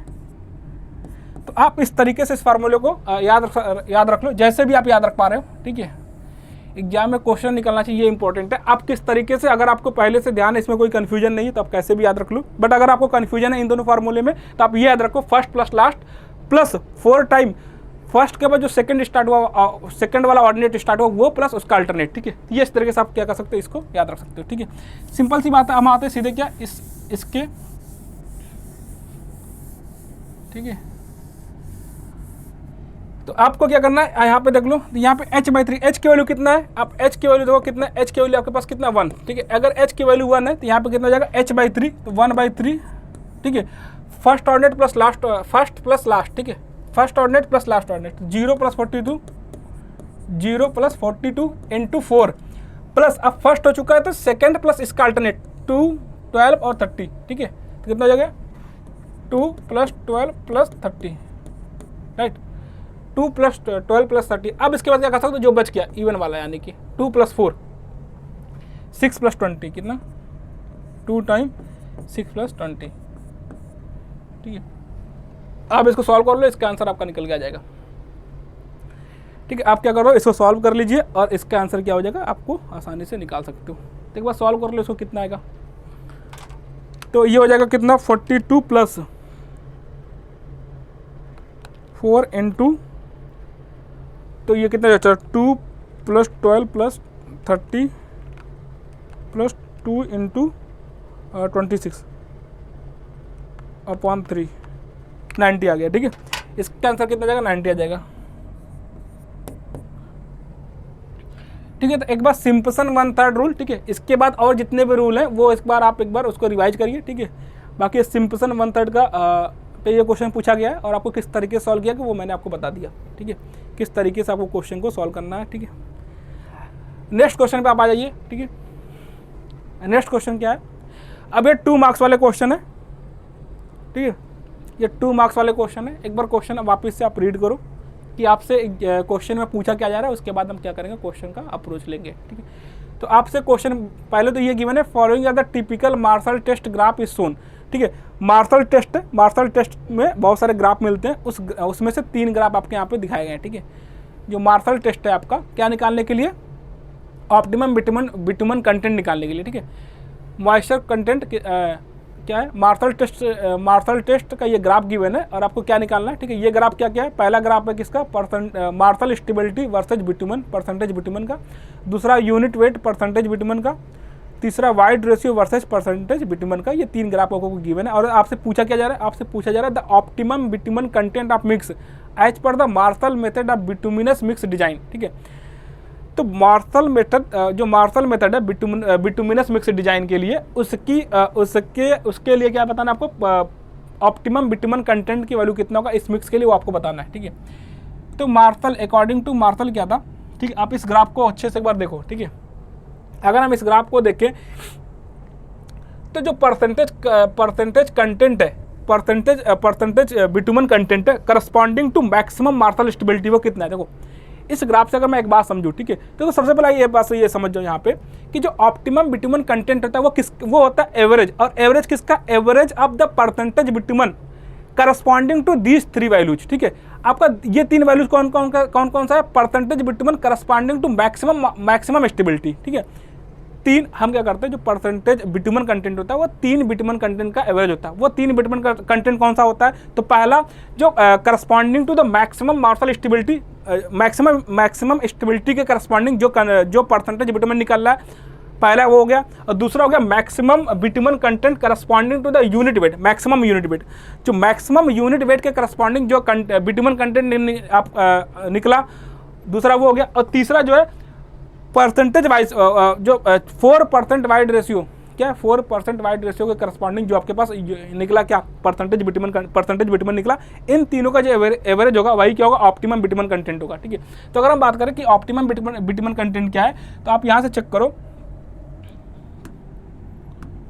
तो आप इस तरीके से इस फार्मूले को याद रख लो, जैसे भी आप याद रख पा रहे हो, ठीक है। एग्जाम में क्वेश्चन निकलना चाहिए, ये इंपॉर्टेंट है। आप किस तरीके से, अगर आपको पहले से ध्यान है, इसमें कोई कन्फ्यूजन नहीं है, तो आप कैसे भी याद रख लो। बट अगर आपको कन्फ्यूजन है इन दोनों फार्मूले में, तो आप ये याद रखो, first plus last plus 4 time first के बाद जो सेकंड वाला ऑर्डिनेट स्टार्ट हुआ वो प्लस उसका अल्टरनेट, ठीक है। ये इस तरीके से आप क्या कर सकते हो, इसको याद रख सकते हो, ठीक है। सिंपल सी बात है। हम आते हैं सीधे क्या इसके, ठीक है। तो आपको क्या करना है, यहाँ पे देख लो, यहाँ पे h/3, h की वैल्यू कितना है, आप h की वैल्यू देखो कितना है, h की वैल्यू आपके पास कितना 1, ठीक है। अगर h की वैल्यू 1 है तो यहाँ पे कितना हो जाएगा h/3, तो 1/3, ठीक है। First ordinate plus last, first plus last, ठीक है। First ordinate plus last ordinate, 0 plus 42, 0 plus 42 into 4 plus, अब फर्स्ट हो चुका है तो सेकेंड प्लस इसका अल्टरनेट 2, 12 और 30, ठीक है। तो कितना हो जाएगा 2 plus 12 plus 30, right, 2 plus 12 plus 30। अब इसके बाद क्या कर सकते हो, जो बच गया इवन वाला, यानी कि 2 प्लस 4 6 प्लस 20, कितना 2 टाइम 6 प्लस 20, ठीक है। अब इसको सॉल्व कर लो, इसका आंसर आपका निकल के आ जाएगा, ठीक है। आप क्या करो, इसको सॉल्व कर लीजिए और इसका आंसर क्या हो जाएगा आपको आसानी से निकाल सकते हो। तो एक बार सॉल्व कर लो, इसको कितना आएगा, तो ये हो जाएगा कितना 42 प्लस 4 इंटू, तो ये कितना जाता है 2 plus 12 plus 30 plus 2 into 26 upon 3, 90 आ गया, ठीक है। इसका आंसर कितना जाएगा, 90 आ जाएगा, ठीक है। तो एक बार सिंपसन 1/3 रूल, ठीक है। इसके बाद और जितने भी रूल हैं वो एक बार उसको रिवाइज करिए, ठीक है। बाकी सिंपसन 1/3 का पे ये क्वेश्चन पूछा गया है और आपको किस तरीके से सॉल्व किया कि वो मैंने आपको बता दिया, ठीक है, किस तरीके से आपको क्वेश्चन को सॉल्व करना है, ठीक है। नेक्स्ट क्वेश्चन पे आप आ जाइए, ठीक है। नेक्स्ट क्वेश्चन क्या है, अब ये 2 मार्क्स वाले क्वेश्चन है, ठीक है। ये 2 मार्क्स वाले क्वेश्चन है। एक बार क्वेश्चन वापस से आप रीड करो कि आपसे क्वेश्चन में पूछा क्या जा रहा है, उसके बाद हम क्या करेंगे, क्वेश्चन का अप्रोच लेंगे, ठीक है। तो आपसे क्वेश्चन पहले तो ये गिवन है, following are the typical Marshall test graph is shown, ठीक है। मार्शल टेस्ट में बहुत सारे ग्राफ मिलते हैं, उसमें से 3 ग्राफ आपके यहाँ पे दिखाए गए हैं, ठीक है। जो मार्शल टेस्ट है आपका क्या निकालने के लिए, ऑप्टिमम बिटुमन कंटेंट निकालने के लिए, ठीक है। मॉइस्चर कंटेंट क्या है, मार्शल टेस्ट का ये ग्राफ गिवन है और आपको क्या निकालना है, ठीक है। ये ग्राफ क्या क्या है, पहला ग्राफ है किसका, Marshall stability versus bitumen, percentage bitumen का। दूसरा यूनिट वेट परसेंटेज बिटुमन का। तीसरा void ratio versus percentage bitumen का। ये 3 ग्राफ आपको गिवन है और आपसे पूछा क्या जा रहा है, आपसे पूछा जा रहा है the optimum bitumen content of mix as per the Marshall method of bituminous mix design, ठीक है। तो मार्शल मेथड है बिटुमिनस मिक्स डिजाइन के लिए, उसके लिए क्या बताना है आपको, ऑप्टिमम बिटुमन कंटेंट की वैल्यू कितना होगा इस मिक्स के लिए, वो आपको बताना है, ठीक है। तो मार्शल, अकॉर्डिंग टू मार्शल क्या था, ठीक है। आप इस ग्राफ को अच्छे से एक बार देखो, ठीक है। अगर हम इस ग्राफ को देखें तो जो परसेंटेज कंटेंट है, परसेंटेज बिटुमन कंटेंट है corresponding to maximum Marshall stability, वो कितना है देखो। इस ग्राफ से अगर मैं एक बात समझूँ, ठीक है, तो सबसे पहले ये बात ये समझ जाओ यहाँ पे कि जो ऑप्टिमम बिटुमन कंटेंट होता है वो होता है एवरेज। और एवरेज किसका? Average of the percentage bitumen corresponding to these 3 values, ठीक है। आपका ये 3 वैल्यूज कौन कौन सा है? Percentage bitumen corresponding to maximum stability, ठीक है। 3 हम क्या करते हैं, जो परसेंटेज बिटुमन कंटेंट होता है वो 3 बिटुमन कंटेंट का एवरेज होता है। वो 3 बिटुमन कंटेंट कौन सा होता है? तो पहला जो corresponding to the maximum Marshall stability, maximum stability के करस्पॉन्डिंग जो परसेंटेज बिटुमन निकल रहा है, पहला वो हो गया। और दूसरा हो गया maximum bitumen content corresponding to the unit weight, maximum unit weight. जो मैक्सिमम यूनिट वेट के करस्पॉन्डिंग जो बिटुमन कंटेंट आप निकला, दूसरा वो हो गया। और तीसरा जो है परसेंटेज वाइज जो 4% वाइड रेशियो, क्या है? 4% वाइड रेशियो के करस्पॉन्डिंग जो आपके पास निकला, क्या? परसेंटेज बिटुमन निकला। इन तीनों का जो एवरेज होगा वही क्या होगा? ऑप्टिमम बिटुमन कंटेंट होगा, ठीक है। तो अगर हम बात करें कि ऑप्टिमम बिटुमन कंटेंट क्या है, तो आप यहाँ से चेक करो,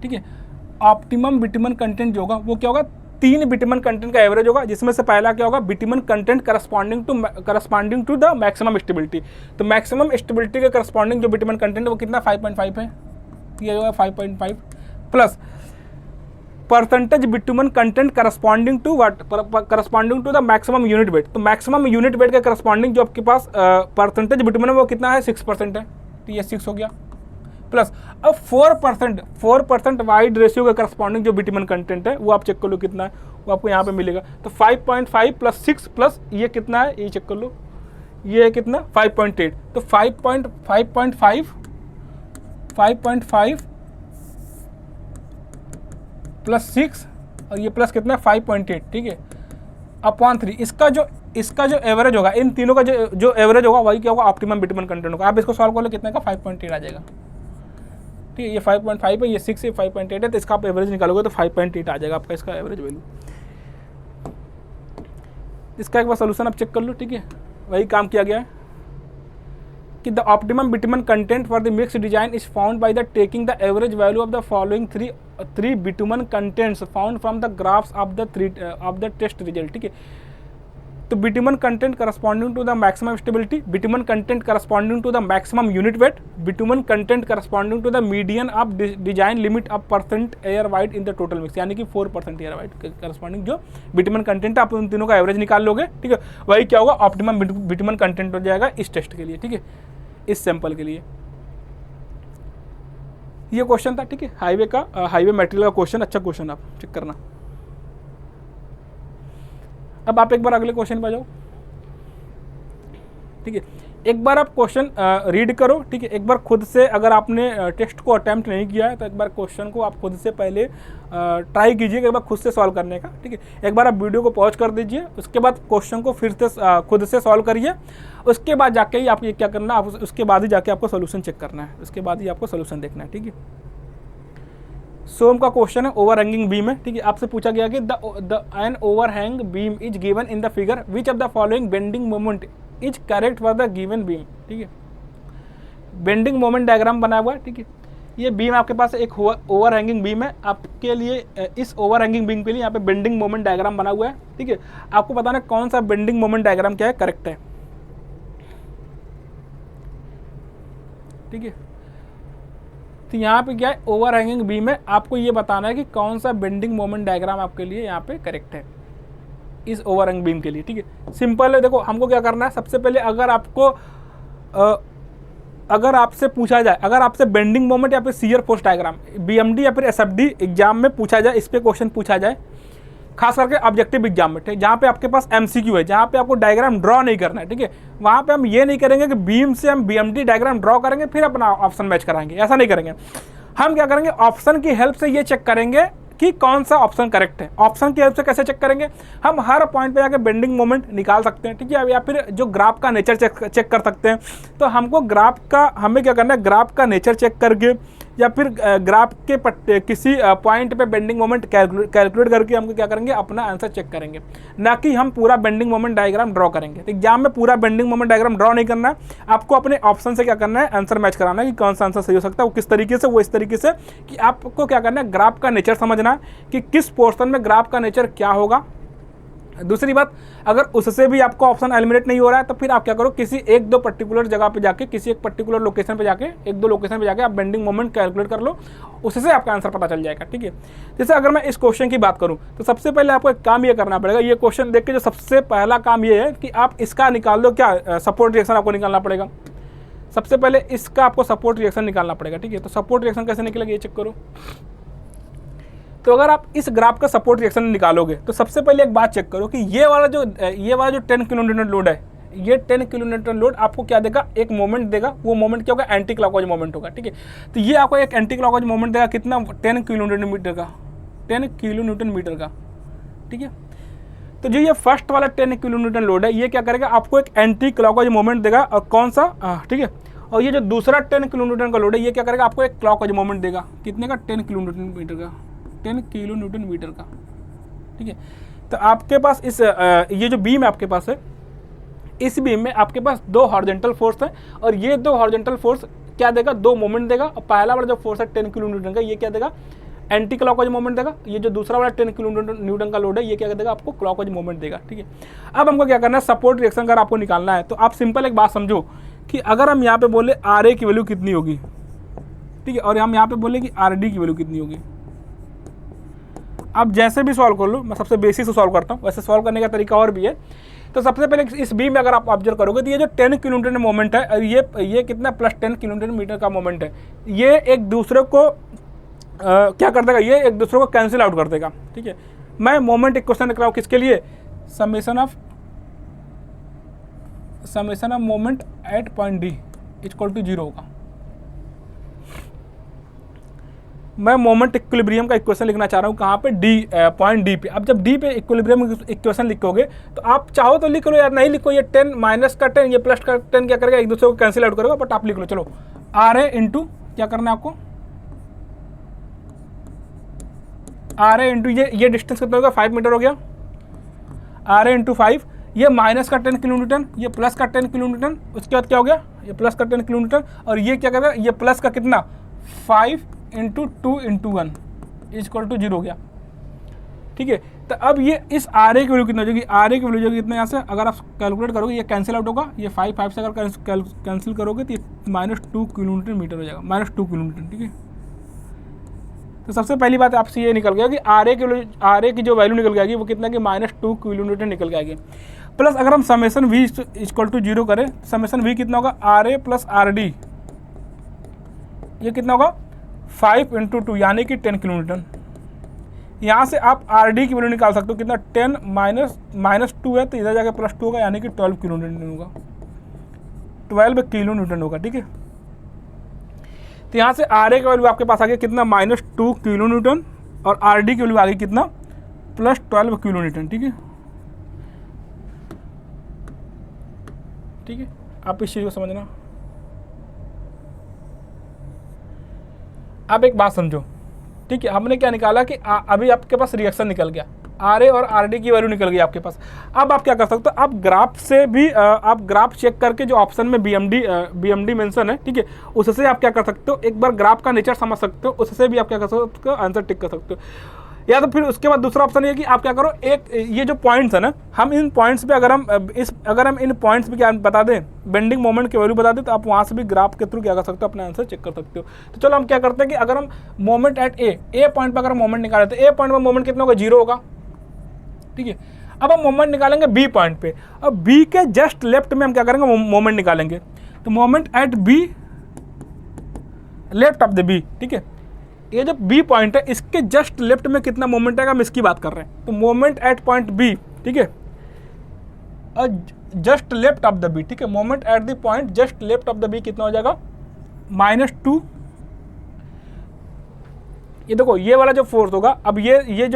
ठीक है। ऑप्टिमम बिटुमन कंटेंट जो होगा वो क्या होगा? 3 बिटुमन कंटेंट का एवरेज होगा, जिसमें से पहला क्या होगा? Bitumen content corresponding to the maximum stability. तो मैक्सिमम स्टेबिलिटी के करस्पॉन्डिंग जो बिटुमन कंटेंट है वो कितना? 5.5 है, ये होगा 5.5 plus percentage bitumen content corresponding to what? Corresponding to the maximum unit weight. तो मैक्सिमम यूनिट वेट के करस्पॉन्डिंग जो आपके पास परसेंटेज बिटुमन है वो कितना है? 6% है, तो ये 6 हो गया। प्लस अब 4% वाइड रेशियो के करस्पॉन्डिंग जो बिटुमन कंटेंट है वो आप चेक कर लो कितना है, वो आपको यहाँ पे मिलेगा। तो 5.5 प्लस 6 प्लस ये कितना है? ये चेक कर लो, ये है कितना? 5.8। तो 5.5 प्लस 6 और ये प्लस कितना? 5.8, ठीक है, अपॉन 3। इसका जो एवरेज होगा, इन तीनों का जो एवरेज होगा वही क्या होगा? ऑप्टिमम बिटुमन कंटेंट होगा। आप इसको सॉल्व कर लो, कितने का? 5.8 आ जाएगा, ठीक है। ये 5.5 है, ये 6 है, 5.8 है, तो इसका आप एवरेज निकालोगे तो 5.8 आ जाएगा आपका इसका एवरेज वैल्यू। इसका एक बार सोल्यूशन आप चेक कर लो, ठीक है। वही काम किया गया है कि the optimum bitumen content for the mix design is found by the taking the average value of the following three bitumen contents found from the graphs of the test result, ठीक है। तो bitumen content corresponding to the maximum stability, bitumen content corresponding to the maximum unit weight, bitumen content corresponding to the median of design limit of percent air void in the total mix, यानी कि 4% एयर वाइड करस्पॉन्डिंग जो बिटुमन कंटेंट आप उन तीनों का एवरेज निकाल लोगे, ठीक है। वही क्या होगा? ऑप्टिमम बिटुमन कंटेंट हो जाएगा इस टेस्ट के लिए, ठीक है, इस सैंपल के लिए। ये क्वेश्चन था, ठीक है, हाईवे मटेरियल का क्वेश्चन। अच्छा क्वेश्चन, आप चेक करना। अब आप एक बार अगले क्वेश्चन पर जाओ, ठीक है। एक बार आप क्वेश्चन रीड करो, ठीक है। एक बार खुद से, अगर आपने टेस्ट को अटैम्प्ट नहीं किया है तो एक बार क्वेश्चन को आप खुद से पहले ट्राई कीजिए, एक बार खुद से सॉल्व करने का, ठीक है। एक बार आप वीडियो को पॉज कर दीजिए, उसके बाद क्वेश्चन को फिर से खुद से सॉल्व करिए। उसके बाद जाके ही आप ये क्या करना, आप उसके बाद ही जाके आपको सोल्यूशन चेक करना है, उसके बाद ही आपको सोल्यूशन देखना है, ठीक है। सोम का क्वेश्चन है ओवर हैंगिंग बीम है, ठीक है। आपसे पूछा गया कि an overhang beam is given in the figure, which of the following bending moment is correct for the given beam, ठीक है। बेंडिंग मोमेंट डायग्राम बना हुआ है, ठीक है। ये बीम आपके पास एक ओवर हैंगिंग बीम है, आपके लिए इस ओवर हैंगिंग बीम के लिए यहाँ पे बेंडिंग मोमेंट डायग्राम बना हुआ है, ठीक है। आपको बताना कौन सा बेंडिंग मोमेंट डायग्राम क्या है, करेक्ट है, ठीक है। तो यहाँ पे क्या है, ओवर हैंगिंग बीम है, आपको ये बताना है कि कौन सा बेंडिंग मोमेंट डायग्राम आपके लिए यहाँ पे करेक्ट है इस ओवर हैंगिंग बीम के लिए, ठीक है। सिंपल है, देखो हमको क्या करना है, सबसे पहले अगर आपसे पूछा जाए, अगर आपसे बेंडिंग मोमेंट या फिर शियर फोर्स डायग्राम बीएमडी या फिर एसएफडी एग्जाम में पूछा जाए, इस पे क्वेश्चन पूछा जाए, खास करके ऑब्जेक्टिव एग्जाम में, ठीक, जहाँ पे आपके पास एमसीक्यू है, जहाँ पे आपको डायग्राम ड्रॉ नहीं करना है, ठीक है। वहाँ पे हम ये नहीं करेंगे कि बीम से हम बीएमडी डायग्राम ड्रॉ करेंगे फिर अपना ऑप्शन मैच कराएंगे, ऐसा नहीं करेंगे। हम क्या करेंगे, ऑप्शन की हेल्प से ये चेक करेंगे कि कौन सा ऑप्शन करेक्ट है। ऑप्शन की हेल्प से कैसे चेक करेंगे, हम हर पॉइंट पे जाके बेंडिंग मोमेंट निकाल सकते हैं, ठीक है, या फिर जो ग्राफ का नेचर चेक कर सकते हैं। तो हमको हमें क्या करना है, ग्राफ का नेचर चेक करके या फिर ग्राफ के किसी पॉइंट पे बेंडिंग मोमेंट कैलकुलेट करके हमको क्या करेंगे, अपना आंसर चेक करेंगे, ना कि हम पूरा बेंडिंग मोमेंट डायग्राम ड्रॉ करेंगे। तो एग्जाम में पूरा बेंडिंग मोमेंट डायग्राम ड्रॉ नहीं करना है, आपको अपने ऑप्शन से क्या करना है, आंसर मैच कराना है कि कौन सा आंसर सही हो सकता है, वो किस तरीके से, वो इस तरीके से कि आपको क्या करना है, ग्राफ का नेचर समझना है कि किस पोर्शन में ग्राफ का नेचर क्या होगा, दूसरी बात, अगर उससे भी आपको ऑप्शन एलिमिनेट नहीं हो रहा है तो फिर आप क्या करो, किसी एक दो पर्टिकुलर जगह पे जाके, किसी एक पर्टिकुलर लोकेशन पे जाके, एक दो लोकेशन पे जाके आप बेंडिंग मोमेंट कैलकुलेट कर लो, उससे आपका आंसर पता चल जाएगा। ठीक है, जैसे अगर मैं इस क्वेश्चन की बात करूं तो सबसे पहले आपको एक काम ये करना पड़ेगा, ये क्वेश्चन देख के जो सबसे पहला काम ये है कि आप इसका निकाल दो, क्या सपोर्ट रिएक्शन आपको निकालना पड़ेगा। सबसे पहले इसका आपको सपोर्ट रिएक्शन निकालना पड़ेगा। ठीक है, तो सपोर्ट रिएक्शन कैसे निकलेगा ये चेक करो। तो अगर आप इस ग्राफ का सपोर्ट रिएक्शन निकालोगे तो सबसे पहले एक बात चेक करो कि ये वाला जो 10 किलो न्यूटन लोड है, ये 10 किलो न्यूटन लोड आपको क्या देगा, एक मोमेंट देगा। वो मोमेंट क्या होगा, एंटी क्लॉकवाइज मोमेंट होगा। ठीक है, तो ये आपको एक एंटी क्लॉकवाइज मोमेंट देगा, कितना, 10 किलो न्यूटन मीटर का, 10 किलो न्यूटन मीटर का। ठीक है, तो जो ये फर्स्ट वाला 10 किलो न्यूटन लोड है, ये क्या करेगा, आपको एक एंटी क्लॉकवाइज मोमेंट देगा। और कौन सा, ठीक है, और ये जो दूसरा 10 किलो न्यूटन का लोड है, ये क्या करेगा, आपको एक क्लॉकवाइज मोमेंट देगा, कितने का, 10 किलो न्यूटन मीटर का, 10 किलो न्यूटन मीटर का। ठीक है, तो आपके पास इस ये जो बीम आपके पास है, इस बीम में आपके पास दो हॉरिजॉन्टल फोर्स है, और ये दो हॉरिजॉन्टल फोर्स क्या देगा, दो मोमेंट देगा। और पहला वाला जो फोर्स है 10 किलो न्यूटन का, ये क्या देगा, एंटी क्लॉकवाइज मोमेंट देगा। ये जो दूसरा वाला 10 किलो न्यूटन का लोड है, ये क्या देगा, आपको क्लॉकवाइज मोमेंट देगा। ठीक है, अब हमको क्या करना है, सपोर्ट रिएक्शन अगर आपको निकालना है तो आप सिंपल एक बात समझो कि अगर हम यहाँ पे बोले आर ए की वैल्यू कितनी होगी, ठीक है, और हम यहाँ पे बोले कि आर डी की वैल्यू कितनी होगी, आप जैसे भी सॉल्व कर लो, मैं सबसे बेसिक से सॉल्व करता हूँ, वैसे सॉल्व करने का तरीका और भी है। तो सबसे पहले इस बीम में अगर आप ऑब्जर्व करोगे तो ये जो 10 किलो न्यूटन मोमेंट है, और ये कितना, प्लस 10 किलो न्यूटन मीटर का मोमेंट है, ये एक दूसरे को क्या कर देगा, ये एक दूसरे को कैंसिल आउट कर देगा। ठीक है, मैं मोमेंट इक्वेशन लिख रहा हूँ किसके लिए, summation of moment at point D equal to 0 होगा। मैं मोमेंट इक्विलिब्रियम का इक्वेशन लिखना चाह रहा हूँ कहाँ पे, डी, पॉइंट डी पे। अब जब डी पे इक्विलिब्रियम इक्वेशन लिखोगे तो आप चाहो तो लिख लो या नहीं लिखो, ये 10 माइनस का 10, ये प्लस का 10 क्या करेगा, एक दूसरे को कैंसिल आउट करेगा, बट आप लिख लो। चलो, आर ए इंटू क्या करना है आपको, आर ए इंटू ये डिस्टेंस कितना होगा, 5 मीटर हो गया, आर ए इंटू 5, ये माइनस का 10 किलो न्यूटन, ये प्लस का 10 किलो न्यूटन, उसके बाद क्या हो गया, ये प्लस का 10 किलो न्यूटन, और ये क्या करेगा, ये प्लस का कितना, 5 इंटू 2 इंटू 1 इक्वल टू 0 हो गया। ठीक है, तो अब ये इस आर ए की वैल्यू कितना हो जाएगी, आर ए की वैल्यू कितना, यहाँ से अगर आप कैलकुलेट करोगे ये कैंसिल आउट होगा, ये 5 से अगर कैंसिल करोगे तो ये -2 किलो न्यूटन मीटर हो जाएगा, -2 किलो न्यूटन। ठीक है, तो सबसे पहली बात आपसे ये निकल गया कि आर ए की जो वैल्यू निकल जाएगी वो कितना कि -2 किलो न्यूटन निकल जाएगी। प्लस अगर हम समेशन वी इक्वल टू 0 करें, समेशन वी कितना होगा, R A plus R D, ये कितना होगा, 5 इंटू 2 यानी कि 10 किलो न्यूटन। यहाँ से आप आर डी की वैल्यू निकाल सकते हो, कितना, 10 माइनस 2 है तो इधर जाकर +2 होगा, यानी कि 12 किलो न्यूटन होगा, 12 किलो न्यूटन होगा। ठीक है, तो यहाँ से आर ए का वैल्यू आपके पास आ गया कितना, -2 किलो न्यूटन, और आर डी की वैल्यू आ गई कितना, +12 किलो न्यूटन। ठीक है, ठीक है, आप इस चीज़ को समझना। अब एक बात समझो, ठीक है, हमने क्या निकाला कि अभी आपके पास रिएक्शन निकल गया, आर ए और आर डी की वैल्यू निकल गई आपके पास। अब आप क्या कर सकते हो, आप ग्राफ से भी आप ग्राफ चेक करके जो ऑप्शन में बी एम डी मेंशन है, ठीक है, उससे आप क्या कर सकते हो, एक बार ग्राफ का नेचर समझ सकते हो, उससे भी आप क्या कर सकते हो, आंसर टिक कर सकते हो। या तो फिर उसके बाद दूसरा ऑप्शन ये कि आप क्या करो, एक ये जो पॉइंट्स है ना, हम इन पॉइंट्स पे अगर हम इन पॉइंट्स पे क्या बता दें, बेंडिंग मोमेंट की वैल्यू बता दें, तो आप वहाँ से भी ग्राफ के थ्रू क्या कर सकते हो, अपना आंसर चेक कर सकते हो। तो चलो हम क्या करते हैं कि अगर हम मोमेंट एट ए पॉइंट पर अगर मोमेंट निकाले तो ए पॉइंट पर मोमेंट कितना होगा, 0 होगा। ठीक है, अब हम मोमेंट निकालेंगे बी पॉइंट पे, अब बी के जस्ट लेफ्ट में हम क्या करेंगे, मोमेंट निकालेंगे। तो moment at B, left of the B, ठीक है, ये जो बी पॉइंट है इसके जस्ट लेफ्ट में कितना मोमेंट आएगा, हम इसकी बात कर रहे हैं। तो मोमेंट एट पॉइंट बी, ठीक है, और just left of the B, ठीक है, moment at the point just left of the B कितना हो जाएगा, -2। ये देखो ये वाला जो फोर्स होगा, अब ये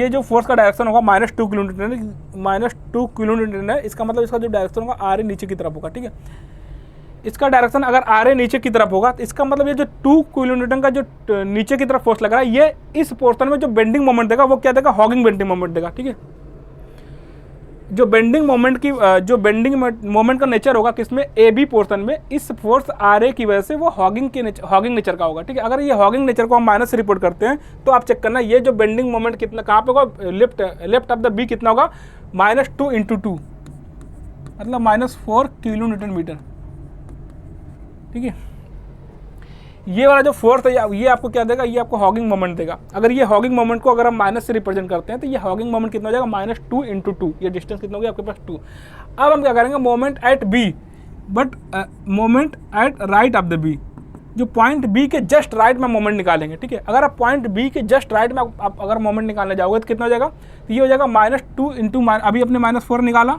जो फोर्स का डायरेक्शन होगा -2 किलो न्यूटन, -2 किलो न्यूटन है, इसका मतलब इसका जो डायरेक्शन होगा आर ए नीचे की तरफ होगा। ठीक है, इसका डायरेक्शन अगर आर ए नीचे की तरफ होगा तो इसका मतलब ये जो 2 किलो न्यूटन का जो नीचे की तरफ फोर्स लग रहा है, ये इस पोर्शन में जो बेंडिंग मोमेंट देगा वो क्या देगा, हॉगिंग बेंडिंग मोमेंट देगा। ठीक है, जो बेंडिंग मोमेंट का नेचर होगा किसमें, ए बी पोर्शन में, इस फोर्स आर ए की वजह से वो हॉगिंग नेचर का होगा। ठीक है, अगर ये हॉगिंग नेचर को हम माइनस से रिपोर्ट करते हैं तो आप चेक करना ये जो बेंडिंग मोमेंट कितना कहाँ पे होगा, लेफ्ट ऑफ द बी कितना होगा, -2 × 2 मतलब -4 किलो न्यूटन मीटर। ठीक है, ये वाला जो फोर्स है ये आपको क्या देगा, ये आपको हॉगिंग मोमेंट देगा। अगर ये हॉगिंग मोमेंट को अगर हम माइनस से रिप्रेजेंट करते हैं तो ये हॉगिंग मोमेंट कितना हो जाएगा, -2 × 2, ये डिस्टेंस कितना हो गया आपके पास 2। अब हम क्या करेंगे, moment at B, but moment at right of the B, जो पॉइंट बी के जस्ट राइट में मोमेंट निकालेंगे। ठीक है, अगर आप पॉइंट बी के जस्ट राइट में आप अगर मोमेंट निकालने जाओगे तो कितना हो जाएगा, तो ये हो जाएगा -2 × अभी अपने -4 निकाला,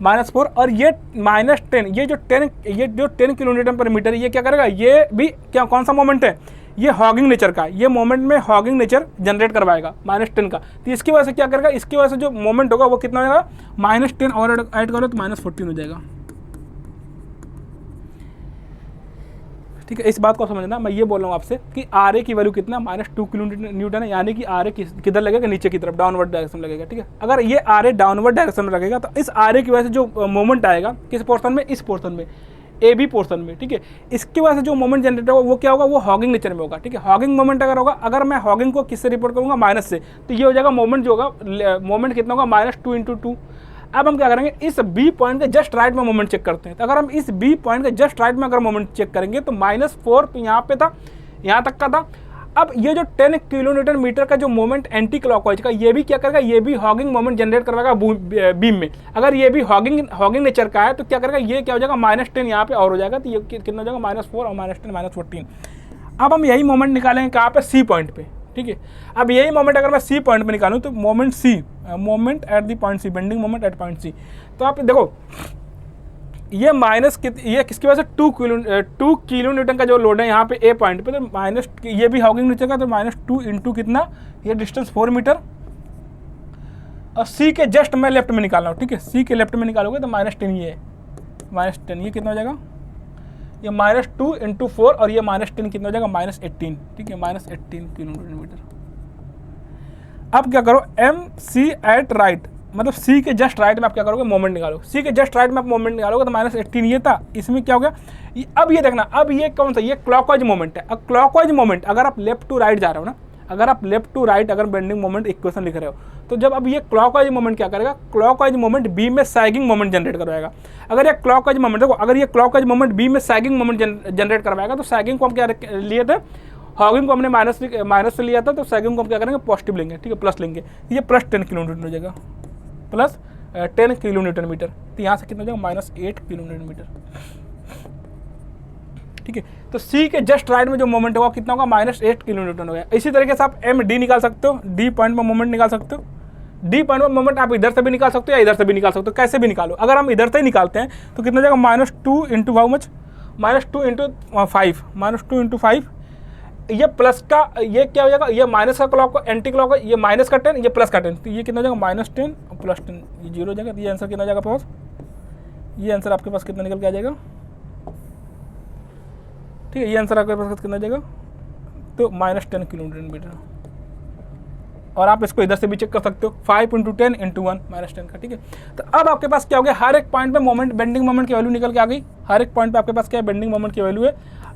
-4, और ये -10, ये जो 10 किलो न्यूटन पर मीटर, ये क्या करेगा, ये भी क्या कौन सा मोमेंट है, ये हॉगिंग नेचर का, ये मोमेंट में हॉगिंग नेचर जनरेट करवाएगा -10 का। तो इसकी वजह से क्या करेगा, इसकी वजह से जो मोमेंट होगा वो कितना होगा, -10 और ऐड करो तो -14 हो जाएगा। ठीक है, इस बात को समझना, मैं ये बोल रहा हूँ आपसे कि आर ए की वैल्यू कितना, -2 किलो न्यूटन है, यानी कि आर ए किधर लगेगा, नीचे की तरफ, डाउनवर्ड डायरेक्शन में लगेगा। ठीक है, अगर ये आर ए डाउनवर्ड डायरेक्शन में लगेगा तो इस आर ए की वजह से जो मोमेंट आएगा किस पोर्शन में, इस पोर्शन में, ए बी पोर्शन में। ठीक है, इसकी वजह से जो मोमेंट जनरेट होगा वो क्या होगा, वो हॉगिंग नेचर में होगा। ठीक है, हॉगिंग मोमेंट अगर होगा, अगर मैं हॉगिंग को किससे रिपोर्ट करूँगा, माइनस से, तो ये हो जाएगा मोमेंट जो होगा, मोमेंट कितना होगा, -2 × 2। अब हम क्या करेंगे, इस बी पॉइंट के जस्ट राइट में मोमेंट चेक करते हैं। तो अगर हम इस बी पॉइंट के जस्ट राइट में अगर मोमेंट चेक करेंगे तो -4 तो यहाँ पे था, यहाँ तक का था। अब ये जो 10 किलो न्यूटन मीटर का जो मोमेंट एंटी क्लॉकवाइज का, ये भी क्या करेगा, ये भी हॉगिंग मोमेंट जनरेट करवाएगा बीम में। अगर ये भी हॉगिंग नेचर का है तो क्या करेगा, ये क्या हो जाएगा, -10 यहाँ पे और हो जाएगा, तो ये कितना हो जाएगा, -4 और -10 -14। अब हम यही मोमेंट निकालेंगे कहाँ पे, सी पॉइंट पे। ठीक है, अब यही मोमेंट अगर मैं सी पॉइंट पे निकालूं तो moment C, moment at the point C, bending moment at point C, तो आप देखो ये ये किसकी वजह से 2 किलो न्यूटन का जो लोड है यहाँ पे ए पॉइंट पे, तो माइनस, ये भी हॉगिंग नेचर का, तो -2 × कितना, ये डिस्टेंस 4 मीटर, और सी के जस्ट मैं लेफ्ट में निकाल रहा हूँ। ठीक है, सी के लेफ्ट में निकालोगे तो -10, ये -10, ये कितना हो जाएगा, ये -2 × 4, और ये -10 कितना हो जाएगा, -18। ठीक है, -18 किलो न्यूटन मीटर। अब क्या करो, एम सी एट राइट, मतलब सी के जस्ट राइट में आप क्या करोगे, मोमेंट निकालो। सी के जस्ट राइट में आप मोमेंट निकालोगे तो -18 ये था, इसमें क्या हो गया, अब ये देखना, अब ये कौन सा, ये क्लॉकवाइज मोमेंट है। अब क्लॉकवाइज मोमेंट अगर आप लेफ्ट टू राइट जा रहे हो ना, अगर आप लेफ्ट टू राइट अगर बेंडिंग मोमेंट इक्वेशन लिख रहे हो, तो जब अब ये क्लॉकवाइज मोमेंट क्या करेगा, क्लॉकवाइज मोमेंट बी में सैगिंग मोमेंट जनरेट करवाएगा। अगर ये क्लॉकवाइज मोमेंट, देखो अगर ये क्लॉकवाइज मोमेंट बी में सैगिंग मोमेंट जनरेट करवाएगा, तो सैगिंग को हम क्या लिए थे, हॉगिंग को हमने माइनस से लिया था, तो सैगिंग को हम क्या करेंगे, पॉजिटिव लेंगे। ठीक है, प्लस लेंगे, ये +10 किलो न्यूटन हो जाएगा, +10 किलो न्यूटन मीटर। तो यहाँ से कितना हो जाएगा, -8 किलो न्यूटन मीटर। ठीक है, तो सी के जस्ट राइट में जो मोमेंट होगा कितना होगा, -8 किलो न्यूटन हो गया। इसी तरीके से आप एम डी निकाल सकते हो, डी पॉइंट में मोमेंट निकाल सकते हो। डी पॉइंट में मोमेंट आप इधर से भी निकाल सकते हो या इधर से भी निकाल सकते हो, कैसे भी निकालो। अगर हम इधर से ही निकालते हैं तो कितना हो जाएगा, -2 × हाउ मच, -2 × 5, -2 × 5, ये प्लस का, ये क्या हो जाएगा, ये माइनस का क्लॉक, एंटी क्लॉक, ये माइनस का 10, ये प्लस का 10, तो ये कितना हो जाएगा, -10 और +10, ये 0 हो जाएगा। तो ये आंसर कितना जाएगा आपके पास, ये आंसर आपके पास कितना निकल के आ जाएगा। ठीक है, ये आंसर आपके पास कितना जाएगा, तो -10 किलो न्यूटन मीटर। और आप इसको इधर से भी चेक कर सकते हो, 5 × 10 × 1 -10 का। ठीक है, तो अब आपके पास क्या हो गया, हर एक पॉइंट पे मोमेंट, बेंडिंग मोमेंट की वैल्यू निकल के आ गई। हर एक पॉइंट पे आपके पास क्या है, बेंडिंग मोमेंट की वैल्यू है।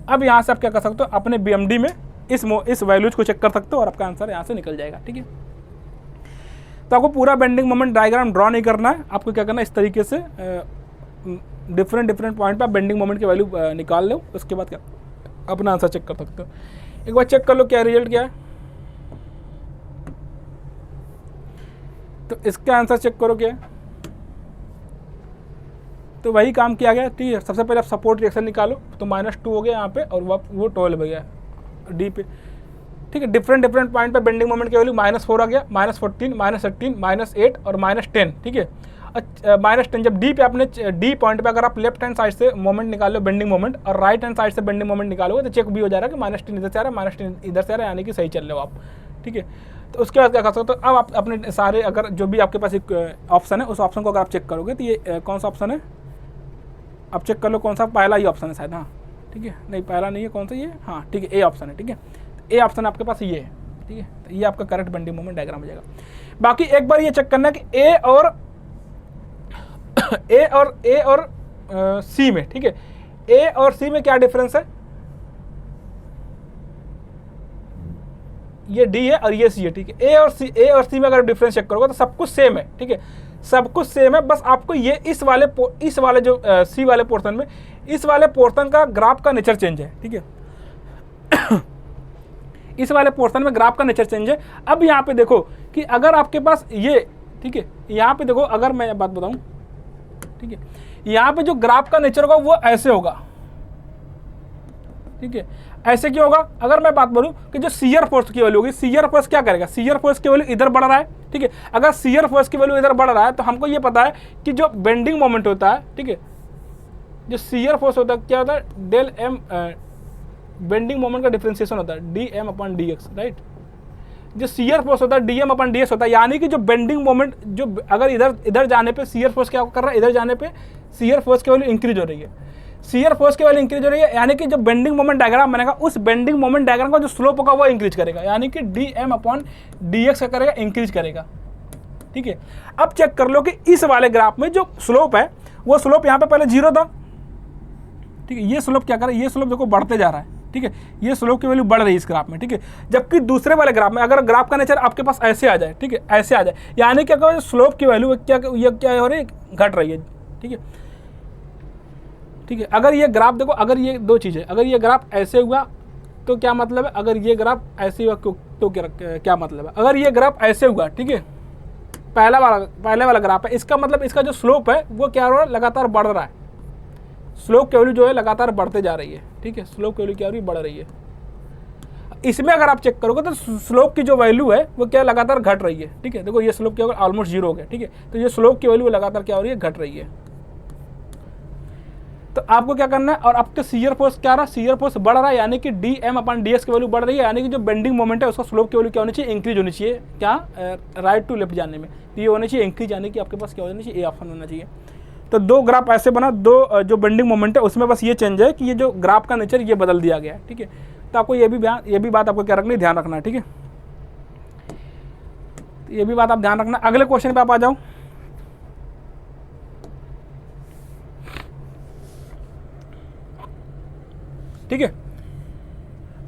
अब यहाँ से आप क्या कर सकते हो, अपने BMD में इस वैल्यूज को चेक कर सकते हो और आपका आंसर यहाँ से निकल जाएगा। ठीक है, तो आपको पूरा बेंडिंग मोमेंट डायग्राम ड्रॉ नहीं करना है, आपको क्या करना है, इस तरीके से डिफरेंट पॉइंट पर आप बेंडिंग मोमेंट की वैल्यू निकाल लो, उसके बाद क्या अपना आंसर चेक कर सकते हो। एक बार चेक कर लो क्या रिजल्ट क्या है, तो इसका आंसर चेक करो क्या है, तो वही काम किया गया। ठीक है, सबसे पहले आप सपोर्ट रिएक्शन निकालो, तो -2 हो गया यहाँ पे, और वो 12 हो गया डी पे। ठीक है, डिफरेंट पॉइंट पे बेंडिंग मोमेंट की वैल्यू -4 आ गया, -14, -18, -8 और -10। ठीक है, -10 जब डी पे आपने, डी पॉइंट पे अगर आप लेफ्ट हैंड साइड से मोमेंट निकालो बेंडिंग मोमेंट, और राइट हैंड साइड से बेंडिंग मोमेंट निकालोगे तो चेक भी हो जा रहा है कि -10 इधर से आ रहा है, -10 इधर से आ रहा है, यानी कि सही चल रहे हो आप। ठीक है, तो उसके बाद क्या कर सकते हो, अब आप अपने सारे, अगर जो भी आपके पास एक ऑप्शन है, उस ऑप्शन को अगर आप चेक करोगे तो ये कौन सा ऑप्शन है, आप चेक कर लो कौन सा, पहला ही ऑप्शन है शायद, हाँ ठीक है, नहीं पहला नहीं है, कौन सा ये, हाँ ठीक है, ए ऑप्शन है। ठीक है, ए ऑप्शन आपके पास ये है। ठीक है, तो ये आपका करेक्ट बेंडिंग मोमेंट डायग्राम हो जाएगा। बाकी एक बार ये चेक करना है कि ए और सी में, ठीक है, ए और सी में क्या डिफरेंस है, ये डी है और ये सी है, ठीक है। ए और सी में अगर डिफरेंस चेक करोगे तो सब कुछ सेम है, ठीक है, सब कुछ सेम है। बस आपको ये इस वाले जो सी वाले पोर्शन में इस वाले पोर्शन का ग्राफ का नेचर चेंज है, ठीक है। इस वाले पोर्शन में ग्राफ का नेचर चेंज है। अब यहाँ पे देखो कि अगर आपके पास ये, ठीक है, यहाँ पे देखो अगर मैं बात बताऊँ, ठीक है, यहाँ पे जो ग्राफ का नेचर होगा वो ऐसे होगा, ठीक है। ऐसे क्यों होगा? अगर मैं बात बोलूं कि जो शियर फोर्स की वैल्यू होगी, शियर फोर्स क्या करेगा, शियर फोर्स की वैल्यू इधर बढ़ रहा है, ठीक है। अगर शियर फोर्स की वैल्यू इधर बढ़ रहा है तो हमको ये पता है कि जो बेंडिंग मोमेंट होता है, ठीक है, जो शियर फोर्स होता है क्या होता है, डेल एम, बेंडिंग मोमेंट का डिफरेंशिएशन होता है D M upon D X, right. जो शियर फोर्स होता है D M upon D X होता है, यानी कि जो बेंडिंग मोमेंट, जो अगर इधर जाने पे शियर फोर्स क्या कर रहा है, इधर जाने पे शियर फोर्स की वैल्यू इंक्रीज हो रही है, शियर फोर्स की वैल्यू इंक्रीज हो रही है, यानी कि जो बेंडिंग मोमेंट डायग्राम बनेगा उस बेंडिंग मोमेंट डायग्राम का जो स्लोप होगा वो इंक्रीज करेगा, यानी कि D M upon D X क्या करेगा, इंक्रीज करेगा, ठीक है। अब चेक कर लो कि इस वाले ग्राफ में जो स्लोप है वो स्लोप यहाँ पे पहले 0 था, ठीक है। ये स्लोप क्या कर रहा है, ये स्लोप देखो बढ़ते जा रहा है, ठीक है, ये स्लोप की वैल्यू बढ़ रही है इस ग्राफ में, ठीक है। जबकि दूसरे वाले ग्राफ में अगर ग्राफ का नेचर आपके पास ऐसे आ जाए, ठीक है, ऐसे आ जाए, यानी क्या कहो स्लोप की वैल्यू क्या हो रही है, घट रही है, ठीक है, ठीक है। अगर ये ग्राफ देखो, अगर ये दो चीज़ें, अगर ये ग्राफ ऐसे हुआ तो क्या मतलब है, अगर ये ग्राफ ऐसे हुआ तो क्या मतलब है, अगर ये ग्राफ ऐसे हुआ, ठीक है, पहले वाला ग्राफ है, इसका मतलब इसका जो स्लोप है वो क्या हो रहा है, लगातार बढ़ रहा है, स्लोप की वैल्यू जो है लगातार बढ़ते जा रही है, ठीक है, स्लोप की वैल्यू क्या हो रही है, बढ़ रही है। इसमें अगर आप चेक करोगे तो स्लोप की जो वैल्यू है वो क्या लगातार घट रही है, ठीक है। देखो ये स्लोप क्या होगा, ऑलमोस्ट 0 हो गया, ठीक है, तो ये स्लोप की वैल्यू लगातार क्या हो रही है, घट रही है। तो आपको क्या करना है, और अब तो शियर फोर्स क्या रहा, शियर फोर्स बढ़ रहा है, यानी कि D M upon D X की वैल्यू बढ़ रही है, यानी कि जो बेंडिंग मोमेंट है उसका स्लोप की वैल्यू क्या होनी चाहिए, इंक्रीज होनी चाहिए, क्या राइट टू लेफ्ट जाने में, ये होनी चाहिए इंक्रीज, यानी कि आपके पास क्या होना चाहिए, ए ऑप्शन होना चाहिए। तो दो ग्राफ ऐसे बना, दो जो बेंडिंग मोमेंट है उसमें बस ये चेंज है कि ये जो ग्राफ का नेचर ये बदल दिया गया है, ठीक है। तो आपको ये भी बात आपको क्या रखनी, ध्यान रखना है, ठीक है, ये भी बात आप ध्यान रखना। अगले क्वेश्चन पे आप आ जाओ, ठीक है।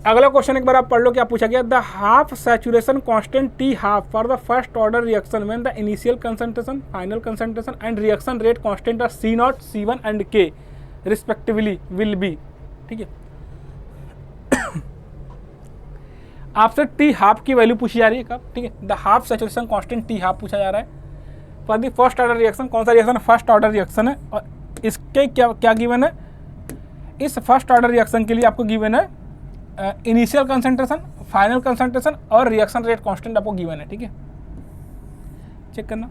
अगला क्वेश्चन एक बार आप पढ़ लो, क्या पूछा गया, the half saturation constant T half for the first order reaction when the initial concentration, final concentration and reaction rate constant are C0, C1 and K respectively will be, ठीक है। आपसे टी हाफ की वैल्यू पूछी जा रही है कब, ठीक है, the half saturation constant T half पूछा जा रहा है for the first order reaction, कौन सा रिएक्शन, फर्स्ट ऑर्डर रिएक्शन है, और इसके क्या गिवन है, इस फर्स्ट ऑर्डर रिएक्शन के लिए आपको गिवन है इनिशियल कंसंट्रेशन, फाइनल कंसंट्रेशन और रिएक्शन रेट कांस्टेंट आपको गिवन है, ठीक है, चेक करना।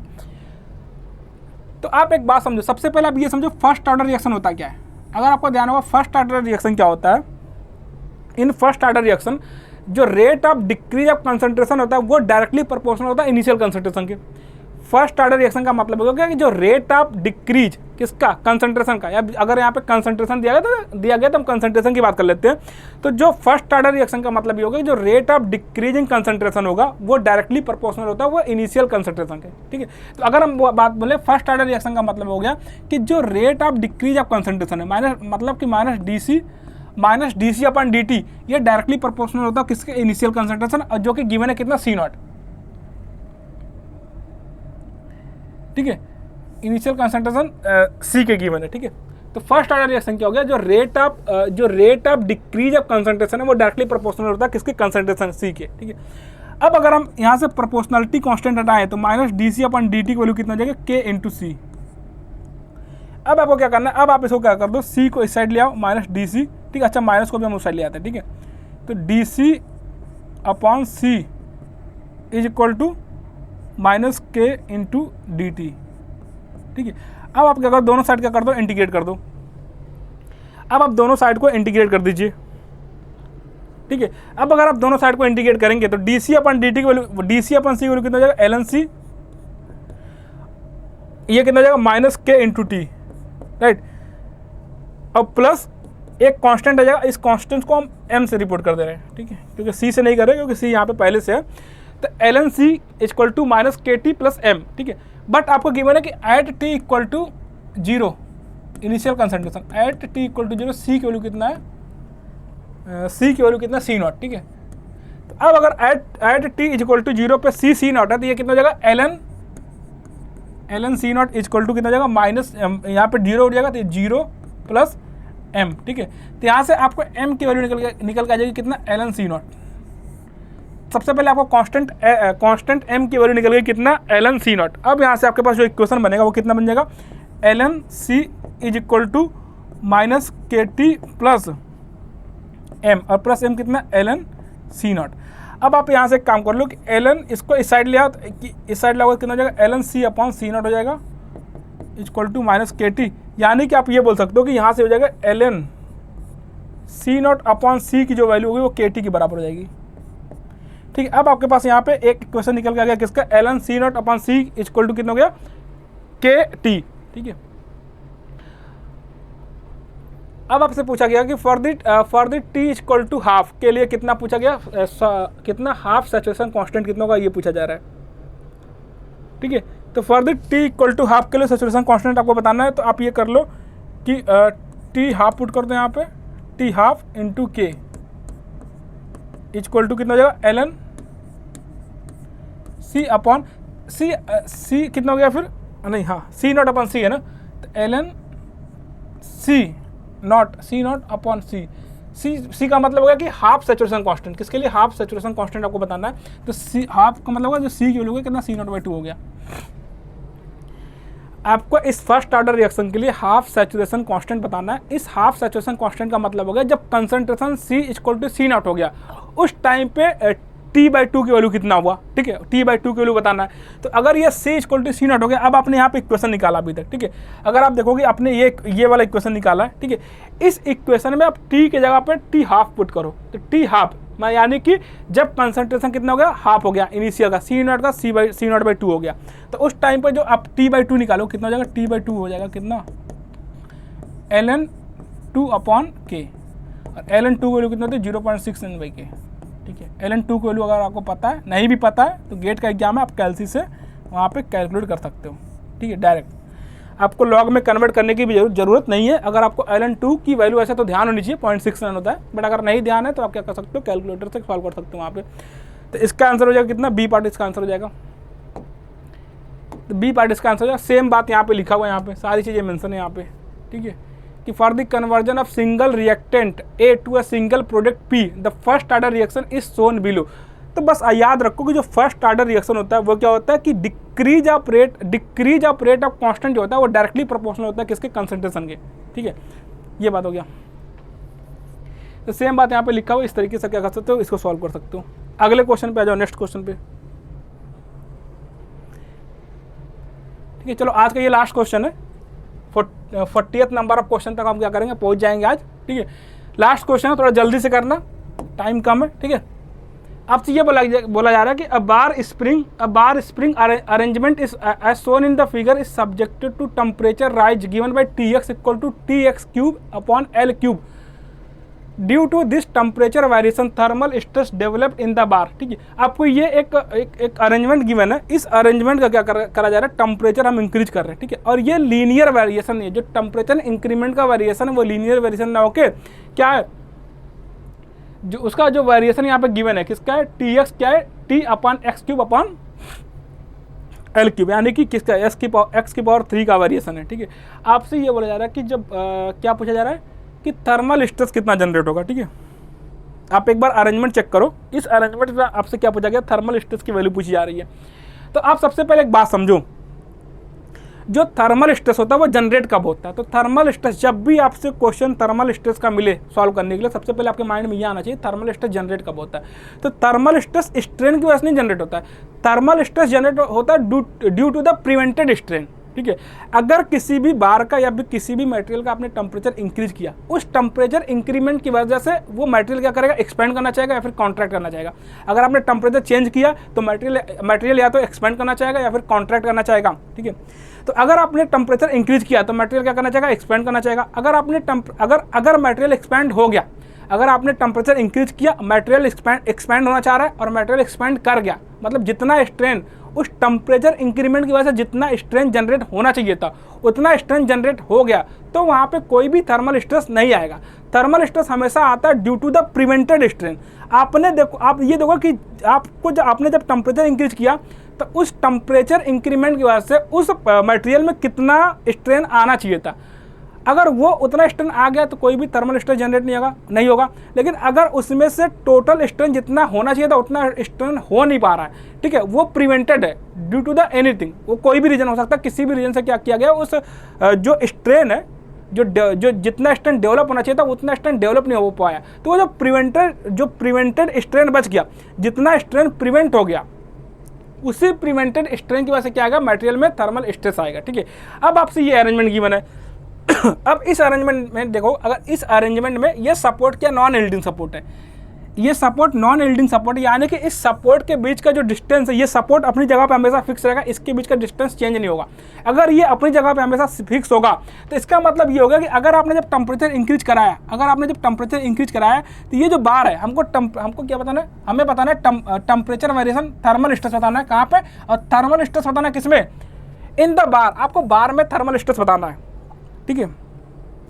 तो आप एक बात समझो, सबसे पहले आप ये समझो फर्स्ट ऑर्डर रिएक्शन होता क्या है। अगर आपको ध्यान होगा फर्स्ट ऑर्डर रिएक्शन क्या होता है, इन फर्स्ट ऑर्डर रिएक्शन जो rate of decrease of concentration होता है वो डायरेक्टली प्रोपोर्शनल होता है इनिशियल कंसंट्रेशन के। फर्स्ट ऑर्डर रिएक्शन का मतलब होगा कि जो रेट ऑफ डिक्रीज किसका, कंसंट्रेशन का, या अगर यहाँ पे कंसंट्रेशन दिया गया तो हम कंसंट्रेशन की बात कर लेते हैं। तो जो फर्स्ट ऑर्डर रिएक्शन का मतलब ये होगा कि जो rate of decrease in concentration होगा वो डायरेक्टली प्रोपोर्शनल होता है वो इनिशियल कंसंट्रेशन के, ठीक है। तो अगर हम बात बोले फर्स्ट ऑर्डर रिएक्शन का मतलब हो गया कि जो rate of decrease of concentration है मतलब कि minus D C upon D T, ये डायरेक्टली प्रोपोर्शनल होता है किसके, इनिशियल कंसंट्रेशन, और जो कि गिवन है कितना, C0, ठीक है, इनिशियल कंसंट्रेशन C के गिवन है, ठीक है। तो फर्स्ट ऑर्डर रिएक्शन क्या हो गया, जो rate of decrease of concentration है वो डायरेक्टली प्रोपोर्शनल होता है किसके, कंसंट्रेशन C के, ठीक है। अब अगर हम यहाँ से प्रोपोर्शनलिटी कांस्टेंट हटाएं तो minus D C upon D T की वैल्यू कितना हो जाएगा, K इंटू C। अब आपको क्या करना है, अब आप इसको क्या कर दो, C को इस साइड ले आओ, माइनस डी सी, ठीक है, अच्छा माइनस को भी हम उस साइड ले आते हैं, ठीक है। तो D C upon C is equal to minus K into D T, ठीक है। अब आप क्या करो, दोनों साइड क्या कर दो, इंटीग्रेट कर दो। अब आप दोनों साइड को इंटीग्रेट कर दीजिए, ठीक है। अब अगर आप दोनों साइड को इंटीग्रेट करेंगे तो D C upon D T की value, D C upon C की वैल्यू कितना हो जाएगा, एल एन सी, ये कितना हो जाएगा, minus K into T, right. अब प्लस एक कांस्टेंट आ जाएगा, इस कांस्टेंट को हम m से रिपोर्ट कर दे रहे हैं, ठीक है, क्योंकि C से नहीं कर रहे क्योंकि C यहाँ पे पहले से है। तो L N C equal to minus K T plus M, ठीक है। बट आपको गिवन है कि at T equal to 0 initial concentration, at T equal to 0 C की वैल्यू कितना है, C की वैल्यू कितना, C0, ठीक है। तो अब अगर at T is equal to 0 पे सी नॉट है तो ये कितना हो जाएगा L N C naught is equal to कितना हो जाएगा माइनस, यहाँ पे 0 हो जाएगा तो 0 प्लस एम, ठीक है। तो यहाँ से आपको एम की वैल्यू निकल के आ जाएगी कितना, एलन सी नॉट। सबसे पहले आपको कांस्टेंट एम की वैल्यू निकल गई कितना, एलन सी नॉट। अब यहाँ से आपके पास जो इक्वेशन बनेगा वो कितना बन जाएगा, L N C is equal to minus K T plus M, और प्लस एम कितना, एलन सी नॉट। अब आप यहाँ से एक काम कर लो कि एलन इसको इस साइड ले आओ, इस साइड लाओगे कितना हो जाएगा, L N C upon C naught हो जाएगा equal to minus K T. यानी कि आप ये बोल सकते हो कि यहाँ से हो जाएगा L N C naught upon C की जो वैल्यू होगी वो के टी के बराबर हो जाएगी, ठीक है। अब आपके पास यहाँ पे एक इक्वेशन निकल के आ गया किसका, L N C naught upon C equal to कितना हो गया, के टी, ठीक है। अब आपसे पूछा गया कि for the T equal to half के लिए कितना पूछा गया, कितना हाफ सैचुरेशन कांस्टेंट कितना होगा ये पूछा जा रहा है, ठीक है। तो for the T equal to half के लिए सैचुरेशन कांस्टेंट आपको बताना है, तो आप ये कर लो कि टी हाफ पुट कर दो यहाँ पे, टी हाफ इंटू के इक्वल टू कितना हो जाएगा, एलन सी अपॉन सी कितना हो गया फिर, नहीं हाँ सी नॉट अपॉन सी है ना, तो एलन सी नॉट अपॉन सी का मतलब होगा कि हाफ सैचुरेशन कांस्टेंट। किसके लिए, हाफ सैचुरेशन कांस्टेंट आपको बताना है। तो सी हाफ का मतलब होगा जो सी की वैल्यू होगी कितना, सी नॉट बाई 2 हो गया। आपको इस फर्स्ट ऑर्डर रिएक्शन के लिए हाफ सैचुरेशन कांस्टेंट बताना है। इस हाफ सैचुरेशन कांस्टेंट का मतलब हो गया जब concentration C equal to C naught हो गया उस टाइम पे T/2 की वैल्यू कितना हुआ, ठीक है। T/2 की वैल्यू बताना है। तो अगर ये C equal to C naught हो गया, अब आपने यहाँ पे इक्वेशन निकाला अभी तक, ठीक है। अगर आप देखोगे आपने ये वाला इक्वेशन निकाला है, ठीक है। इस इक्वेशन में आप T के जगह पे T हाफ पुट करो, तो T हाफ यानी कि जब कंसंट्रेशन कितना हो गया, हाफ हो गया इनिशियल का, सी नॉट का सी नॉट बाई 2 हो गया। तो उस टाइम पर जो आप T/2 निकालो कितना हो जाएगा, T/2 हो जाएगा कितना, ln 2 अपॉन के, और ln 2 की वैल्यू कितना होती है 0.6 n बाई के, ठीक है। ln 2 की वैल्यू अगर आपको पता है, नहीं भी पता है तो गेट का एग्जाम है, आप कैलसी से वहाँ पे कैलकुलेट कर सकते हो, ठीक है। डायरेक्ट आपको लॉग में कन्वर्ट करने की भी जरूरत नहीं है। अगर आपको ln 2 की वैल्यू ऐसा तो ध्यान होनी चाहिए, 0.6 n होता है, बट अगर नहीं ध्यान है तो आप क्या कर सकते हो, कैलकुलेटर से सॉल्व कर सकते हो वहाँ पे। तो इसका आंसर हो जाएगा कितना, बी पार्ट इसका आंसर हो जाएगा। तो बी पार्ट इसका आंसर हो जाएगा। सेम बात यहाँ पे लिखा हुआ है, यहाँ पे सारी चीज़ें मेंशन है यहाँ पे, ठीक है, कि for the conversion of single reactant A to a single product P the first order reaction is shown below. तो बस याद रखो कि जो फर्स्ट ऑर्डर रिएक्शन होता है वो क्या होता है कि decrease of rate of constant जो होता है वो डायरेक्टली प्रोपोर्शनल होता है किसके, कंसंट्रेशन के, ठीक है। ये बात हो गया। तो सेम बात यहाँ पे लिखा हुआ, इस तरीके से क्या कर सकते हो, इसको सॉल्व कर सकते हो। अगले क्वेश्चन पे आ जाओ, नेक्स्ट क्वेश्चन पे, ठीक है। चलो आज का ये लास्ट क्वेश्चन है, 40th नंबर ऑफ क्वेश्चन तक हम क्या करेंगे, पहुंच जाएंगे आज, ठीक है। लास्ट क्वेश्चन है, थोड़ा जल्दी से करना, टाइम कम है, ठीक है। आपसे ये बोला जा रहा है कि a bar spring arrangement is as shown in the figure is subjected to temperature rise given by Tx equal to Tx cube upon L cube due to this temperature variation thermal stress developed in the bar, ठीक है। आपको ये एक अरेंजमेंट गिवन है, इस अरेंजमेंट का क्या करा जा रहा है, टेम्परेचर हम इंक्रीज कर रहे हैं, ठीक है। और ये लीनियर वेरिएशन नहीं है, जो टेम्परेचर इंक्रीमेंट का वेरिएशन है वो लीनियर वेरिएशन ना होके क्या है, जो उसका जो वेरिएशन यहाँ पे गिवन है किसका है, Tx क्या है, T upon x cube upon L cube, यानी कि किसका, एक्स की पावर 3 का वेरिएशन है, ठीक है। आपसे ये बोला जा रहा है कि जब क्या पूछा जा रहा है कि थर्मल स्ट्रेस कितना जनरेट होगा, ठीक है। आप एक बार अरेंजमेंट चेक करो, इस अरेंजमेंट में आपसे क्या पूछा गया, थर्मल स्ट्रेस की वैल्यू पूछी जा रही है। तो आप सबसे पहले एक बात समझो, जो थर्मल स्ट्रेस होता है वो जनरेट कब होता है। तो थर्मल स्ट्रेस, जब भी आपसे क्वेश्चन थर्मल स्ट्रेस का मिले सॉल्व करने के लिए, सबसे पहले आपके माइंड में ये आना चाहिए थर्मल स्ट्रेस जनरेट कब होता है। तो थर्मल स्ट्रेस स्ट्रेन की वजह से नहीं जनरेट होता है, थर्मल स्ट्रेस जनरेट होता है due to the prevented strain, ठीक है। अगर किसी भी बार का या किसी भी मटेरियल का आपने टेम्परेचर इंक्रीज किया, उस टेम्परेचर इंक्रीमेंट की वजह से वो मटेरियल क्या करेगा, एक्सपेंड करना चाहेगा या फिर कॉन्ट्रैक्ट करना चाहेगा। अगर आपने टेम्परेचर चेंज किया तो मटेरियल या तो एक्सपेंड करना चाहेगा या फिर कॉन्ट्रैक्ट करना चाहेगा, ठीक है। तो अगर आपने टेम्परेचर इंक्रीज किया तो मटेरियल क्या करना चाहेगा, एक्सपेंड करना चाहेगा। अगर आपने अगर मटेरियल एक्सपेंड हो गया, अगर आपने टेम्परेचर इंक्रीज किया, मटेरियल एक्सपैंड होना चाह रहा है और मटेरियल एक्सपैंड कर गया, मतलब जितना स्ट्रेन उस टेम्परेचर इंक्रीमेंट की वजह से जितना स्ट्रेन जनरेट होना चाहिए था उतना स्ट्रेन जनरेट हो गया, तो वहाँ पे कोई भी थर्मल स्ट्रेस नहीं आएगा। थर्मल स्ट्रेस हमेशा आता है due to the prevented strain. आपने देखो, आप ये देखो कि आपको आपने जब टेम्परेचर इंक्रीज किया तो उस टेम्परेचर इंक्रीमेंट की वजह से उस मटेरियल में कितना स्ट्रेन आना चाहिए था, अगर वो उतना स्ट्रेन आ गया तो कोई भी थर्मल स्ट्रेस जनरेट नहीं होगा। लेकिन अगर उसमें से टोटल स्ट्रेन जितना होना चाहिए था उतना स्ट्रेन हो नहीं पा रहा है, ठीक है, वो प्रिवेंटेड है ड्यू टू द एनीथिंग, वो कोई भी रीजन हो सकता है, किसी भी रीजन से क्या किया गया, उस जो स्ट्रेन है, जो जितना स्ट्रेन डेवलप होना चाहिए था उतना स्ट्रेन डेवलप नहीं हो पाया, तो वो जो प्रिवेंटेड स्ट्रेन बच गया, जितना स्ट्रेन प्रिवेंट हो गया, उसी प्रिवेंटेड स्ट्रेन की वजह से क्या आएगा, मटेरियल में थर्मल स्ट्रेस आएगा। ठीक है, अब आपसे ये अरेंजमेंट गिवन है। अब इस अरेंजमेंट में देखो, अगर इस अरेंजमेंट में ये सपोर्ट क्या नॉन यील्डिंग सपोर्ट है, ये सपोर्ट नॉन यील्डिंग सपोर्ट, यानी कि इस सपोर्ट के बीच का जो डिस्टेंस है, ये सपोर्ट अपनी जगह पे हमेशा फिक्स रहेगा, इसके बीच का डिस्टेंस चेंज नहीं होगा। अगर ये अपनी जगह पे हमेशा फिक्स होगा तो इसका मतलब ये होगा कि अगर आपने जब टेम्परेचर इंक्रीज कराया, तो ये जो बार है, हमको क्या बताना है, हमें बताना है टेम्परेचर वेरिएशन, थर्मल स्ट्रेस बताना है कहाँ पे, और थर्मल स्ट्रेस बताना है किसमें, इन द बार, आपको बार में थर्मल स्ट्रेस बताना है। ठीक है,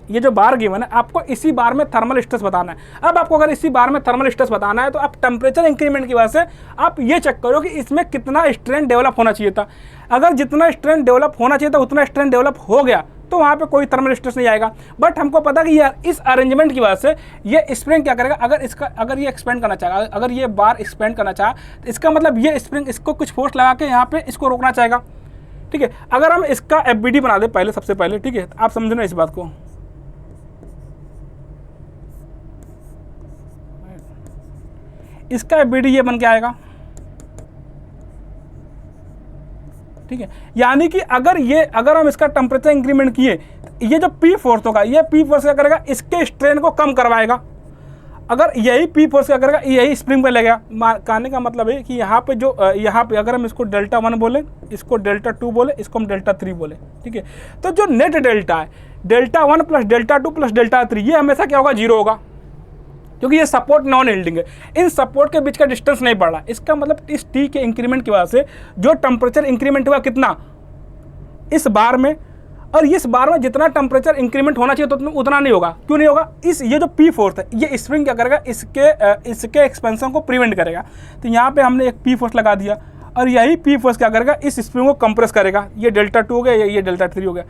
ये जो बार गिवन है आपको इसी बार में थर्मल स्ट्रेस बताना है। अब आपको अगर इसी बार में थर्मल स्ट्रेस बताना है तो आप टेम्परेचर इंक्रीमेंट की वजह से आप ये चेक करो कि इसमें कितना स्ट्रेन डेवलप होना चाहिए था। अगर जितना स्ट्रेन डेवलप होना चाहिए था उतना स्ट्रेन डेवलप हो गया तो वहाँ पे कोई थर्मल स्ट्रेस नहीं आएगा। बट हमको पता कि यार इस अरेंजमेंट की वजह से ये स्प्रिंग क्या करेगा, अगर ये एक्सपेंड करना चाहेगा, अगर ये बार एक्सपेंड करना चाहे तो इसका मतलब ये स्प्रिंग इसको कुछ फोर्स लगा के यहाँ पे इसको रोकना चाहेगा। ठीक है, अगर हम इसका FBD बना दें पहले, सबसे पहले, ठीक है, आप समझना इस बात को, इसका FBD ये बन के आएगा। ठीक है, यानी कि अगर हम इसका टेम्परेचर इंक्रीमेंट किए, ये जो P फोर्स होगा, ये P फोर्स क्या करेगा, इसके स्ट्रेन को कम करवाएगा। अगर यही P फोर्स क्या करेगा, यही स्प्रिंग पे लगेगा। कहने का मतलब है कि यहाँ पे अगर हम इसको डेल्टा 1 बोले, इसको डेल्टा 2 बोले, इसको हम डेल्टा 3 बोले। ठीक है, तो जो नेट डेल्टा है, delta 1 plus delta 2 plus delta 3, ये हमेशा क्या होगा, 0 होगा, क्योंकि ये सपोर्ट नॉन यील्डिंग है। इन सपोर्ट के बीच का डिस्टेंस नहीं बढ़ रहा। इसका मतलब इस T के इंक्रीमेंट की वजह से जो टेम्परेचर इंक्रीमेंट हुआ कितना, इस बार में, और इस बार में जितना टेम्परेचर इंक्रीमेंट होना चाहिए तो उतना नहीं होगा। क्यों नहीं होगा, ये जो P फोर्स है, ये स्प्रिंग क्या करेगा, इसके एक्सपेंशन को प्रिवेंट करेगा। तो यहाँ पे हमने एक P फोर्स लगा दिया और यही P फोर्स क्या करेगा, इस स्प्रिंग को कंप्रेस करेगा। ये डेल्टा 2 हो गया, ये डेल्टा 3 हो गया।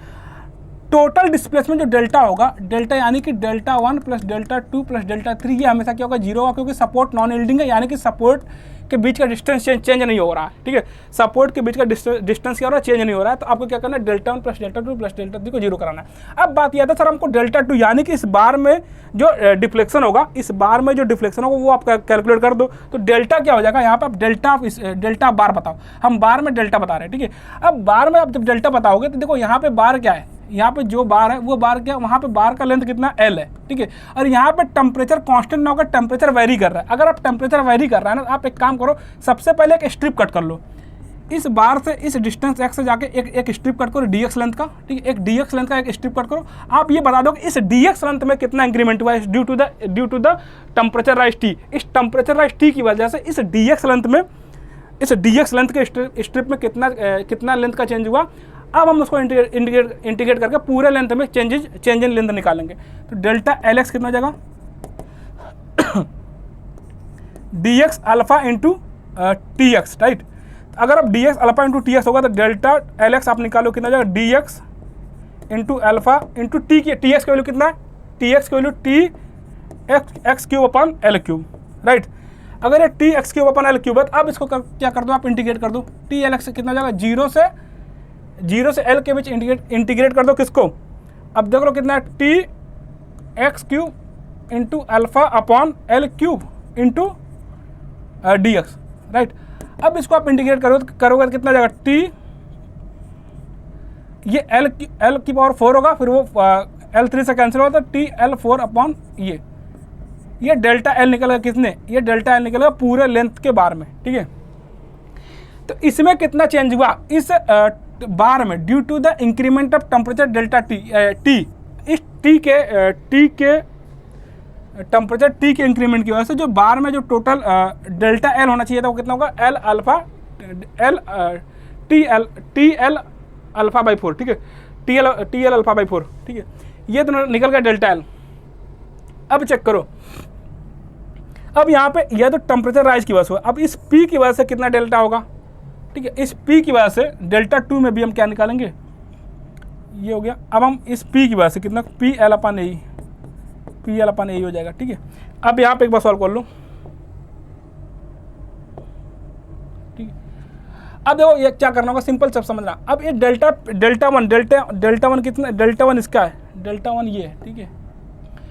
टोटल डिस्प्लेसमेंट जो डेल्टा होगा, डेल्टा यानी कि delta 1 plus delta 2 plus delta 3, ये हमेशा क्या होगा, 0 होगा, क्योंकि सपोर्ट नॉन यील्डिंग है, यानी कि सपोर्ट के बीच का डिस्टेंस चेंज नहीं हो रहा है। ठीक है, सपोर्ट के बीच का डिस्टेंस क्या हो रहा है, चेंज नहीं हो रहा है। तो आपको क्या करना है, delta 1 plus delta 2 plus delta 3 को 0 कराना है। अब बात यह था सर, हमको डेल्टा 2 यानी कि इस बार में जो डिफ्लेक्शन होगा, इस बार में जो डिफ्लेक्शन होगा वो आप कैलकुलेट कर दो। तो डेल्टा क्या हो जाएगा, यहाँ पे आप डेल्टा बार बताओ, हम बार में डेल्टा बता रहे हैं। ठीक है, अब बार में आप जब डेल्टा बताओगे तो देखो यहाँ पे बार क्या है, यहाँ पे जो बार है वो बार क्या, वहाँ पे बार का लेंथ कितना, L है। ठीक है, और यहाँ पे टेम्परेचर कांस्टेंट ना होकर टेम्परेचर वेरी कर रहा है। अगर आप टेम्परेचर वेरी कर रहा है ना, तो आप एक काम करो, सबसे पहले एक स्ट्रिप कट कर लो, इस बार से इस डिस्टेंस x से जाके एक स्ट्रिप कट करो dx लेंथ का। ठीक है, एक dx लेंथ का एक स्ट्रिप कट करो। आप ये बता दो कि इस dx लेंथ में कितना इंक्रीमेंट हुआ है due to the temperature rise T। इस टेम्परेचर राइज T की वजह से इस dx लेंथ के स्ट्रिप में कितना लेंथ का चेंज हुआ। अब हम उसको इंटीग्रेट करके पूरे लेंथ में चेंज इन लेंथ निकालेंगे। तो डेल्टा LX कितना हो जाएगा, dx alpha into TX, right. अगर अब dx अल्फा इंटू TX होगा तो डेल्टा LX आप निकालो कितना हो जाएगा, dx into alpha into T की TX की वैल्यू कितना है, TX की value T x³ upon L³, right. अगर ये T x³ अपॉन L³ है तो अब इसको क्या कर दो, आप इंटीग्रेट कर दो। TLX कितना हो जाएगा, 0 से L के बीच इंटीग्रेट कर दो किसको, अब देख लो कितना है, T x³ into alpha upon L³ into dx, right. अब इसको आप इंटीग्रेट करोगे तो कितना जाएगा, T, ये L की पावर 4 होगा, फिर वो L3 से कैंसिल होगा तो TL4 अपॉन ये डेल्टा L निकलेगा किसने, ये डेल्टा L निकलेगा पूरे लेंथ के बार में। ठीक है, तो इसमें कितना चेंज हुआ इस बार में due to the increment of temperature delta T। इस T के टेम्परेचर टी के इंक्रीमेंट की वजह से जो बार में जो टोटल डेल्टा एल होना चाहिए था वो कितना होगा, L alpha T L alpha by 4, ठीक है, टी एल अल्फा बाई 4, ठीक है, ये तो निकल गया डेल्टा एल। अब चेक करो, अब यहाँ पे यह तो टेम्परेचर राइज की वजह से, अब इस पी की वजह से कितना डेल्टा होगा, ठीक है, इस पी की वजह से डेल्टा 2 में भी हम क्या निकालेंगे, ये हो गया। अब हम इस पी की वजह से कितना, पी एल अपन ए, पी एल अपन ए हो जाएगा, ठीक है। अब यहाँ पे एक बार सॉल्व कर लो, ठीक है। अब देखो ये क्या करना होगा, सिंपल सब समझना। अब ये डेल्टा वन कितना, डेल्टा वन इसका है, डेल्टा वन ये है, ठीक है,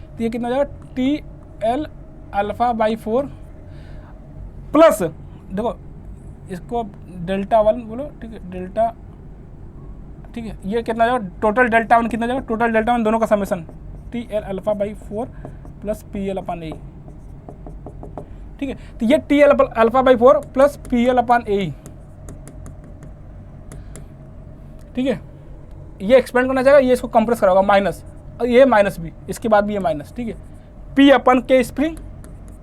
तो ये कितना हो जाएगा, T L alpha by 4 plus, देखो इसको डेल्टा वन बोलो, ठीक है, डेल्टा, ठीक है, ये कितना हो जाएगा, टोटल डेल्टा वन कितना हो जाएगा, टोटल डेल्टा वन दोनों का summation T L alpha by 4 plus P L upon A, ठीक है। तो ये T L alpha by 4 plus P L upon A, ठीक है, ये एक्सपेंड करना चाहेगा, ये इसको कंप्रेस कराओगा माइनस, और ये माइनस भी, इसके बाद भी ये माइनस, ठीक है, पी अपन के स्प्रिंग,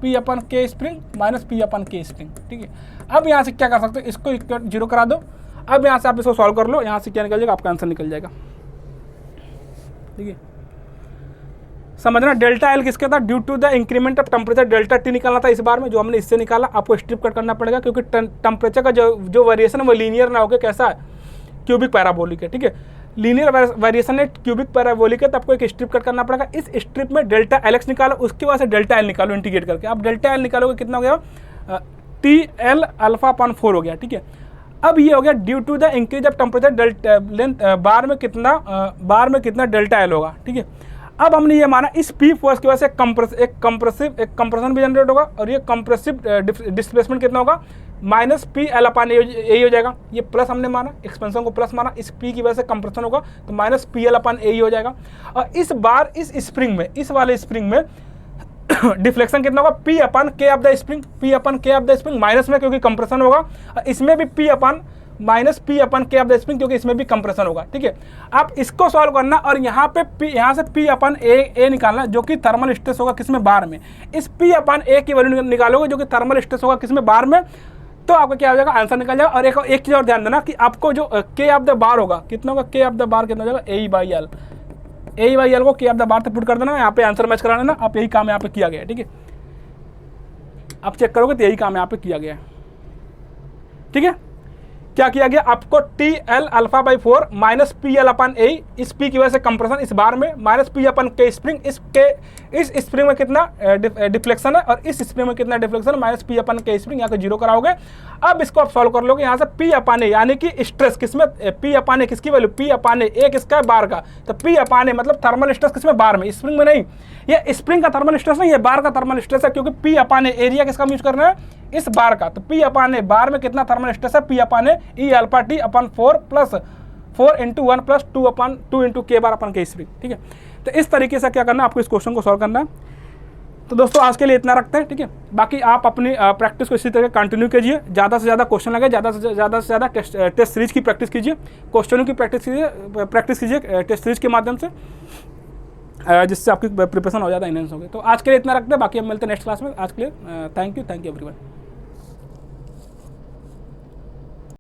पी अपन के स्प्रिंग माइनस पी अपन के स्प्रिंग, ठीक है। अब यहाँ से क्या कर सकते हो, इसको जीरो करा दो। अब यहाँ से आप इसको सॉल्व कर लो, यहाँ से क्या निकल जाएगा, आपका आंसर निकल जाएगा, ठीक है। समझना, डेल्टा एल किसका था, due to the increment of temperature, delta T निकालना था इस बार में, जो हमने इससे निकाला, आपको स्ट्रिप कट करना पड़ेगा, क्योंकि टेम्परेचर का जो वेरिएशन है वो लीनियर ना होकर कैसा है, क्यूबिक पैराबोलिक है, ठीक है। लीनियर वेरिएशन है, क्यूबिक पैराबोलिक है, तो आपको एक स्ट्रिप कट करना पड़ेगा। इस स्ट्रिप में डेल्टा एल एक्स निकालो, उसके बाद से डेल्टा एल निकालो इंटीग्रेट करके। आप डेल्टा एल निकालोगे कितना हो गया, टी एल अल्फा अपन 4 हो गया, ठीक है। अब ये हो गया due to the increase of temperature delta length, बार में कितना डेल्टा एल होगा, ठीक है। अब हमने ये माना इस पी फोर्स की वजह से एक कंप्रेशन भी जनरेट होगा, और ये कंप्रेसिव डिस्प्लेसमेंट कितना होगा, माइनस पी एल अपन ए हो जाएगा। ये प्लस हमने माना, एक्सपेंशन को प्लस माना, इस पी की वजह से कंप्रेशन होगा तो माइनस पी एल अपन ए हो जाएगा। और इस बार इस स्प्रिंग में, इस वाले स्प्रिंग में डिफ्लेक्शन कितना होगा, पी अपन के ऑफ द स्प्रिंग, पी अपन के ऑफ द स्प्रिंग माइनस में, क्योंकि कंप्रेशन होगा, इसमें भी पी अपन माइनस पी अपन के ऑफ द स्प्रिंग, क्योंकि इसमें भी कंप्रेशन होगा, ठीक है। आप इसको सॉल्व करना, और यहाँ पे पी, यहाँ से पी अपन ए निकालना, जो कि थर्मल स्ट्रेस होगा किसमें, बार में। इस पी अपन ए की वैल्यू निकालोगे, जो कि थर्मल स्ट्रेस होगा किसमें, बार में, तो आपका क्या हो जाएगा, आंसर निकल जाएगा। और एक चीज़ और ध्यान देना कि आपको जो के ऑफ द बार होगा कितना होगा, के ऑफ द बार कितना हो जाएगा, A by L, A by L को के ऑफ द बार से पुट कर देना, यहाँ पे आंसर मैच करा लेना। आप यही काम यहाँ पे किया गया है, ठीक है। आप चेक करोगे तो यही काम यहाँ पे किया गया है, ठीक है। क्या किया गया, आपको T L alpha by 4 minus P L upon A, इस पी की वजह से कंप्रेशन इस बार में, माइनस पी अपन के स्प्रिंग, इस स्प्रिंग में कितना डिफ्लेक्शन है, और इस स्प्रिंग में कितना डिफ्लेक्शन, माइनस पी अपन के स्प्रिंग, यहाँ को जीरो कराओगे। अब इसको आप सॉल्व कर लोगे, यहाँ से पी अपन ए यानी कि स्ट्रेस किसमें, पी अपन ए किसकी वैल्यू, पी अपन ए किसका है, बार का, तो पी अपन ए मतलब थर्मल स्ट्रेस किसमें, बार में, स्प्रिंग में नहीं। ये स्प्रिंग का थर्मल स्ट्रेस नहीं, ये बार का थर्मल स्ट्रेस है, क्योंकि पी अपन ए एरिया किसका यूज करना है, इस बार का। तो पी अपन ए बार में कितना थर्मल स्ट्रेस है, पी अपन ए ई अल्फा टी अपन 4 प्लस 4 इंटू 1 प्लस 2 इंटू के बार अपन के स्प्रिंग, ठीक है। तो इस तरीके से क्या करना है, आपको इस क्वेश्चन को सॉल्व करना है। तो दोस्तों आज के लिए इतना रखते हैं, ठीक है। बाकी आप अपनी प्रैक्टिस को इसी तरह कंटिन्यू कीजिए, ज़्यादा से ज़्यादा क्वेश्चन लगे, ज़्यादा से ज़्यादा टेस्ट सीरीज की प्रैक्टिस कीजिए, क्वेश्चनों की प्रैक्टिस कीजिए टेस्ट सीरीज के माध्यम से, जिससे आपकी प्रिपरेशन हो ज़्यादा इनहेंस होगी। तो आज के लिए इतना रखते हैं, बाकी हम मिलते हैं नेक्स्ट क्लास में। आज के लिए थैंक यू एवरीवन।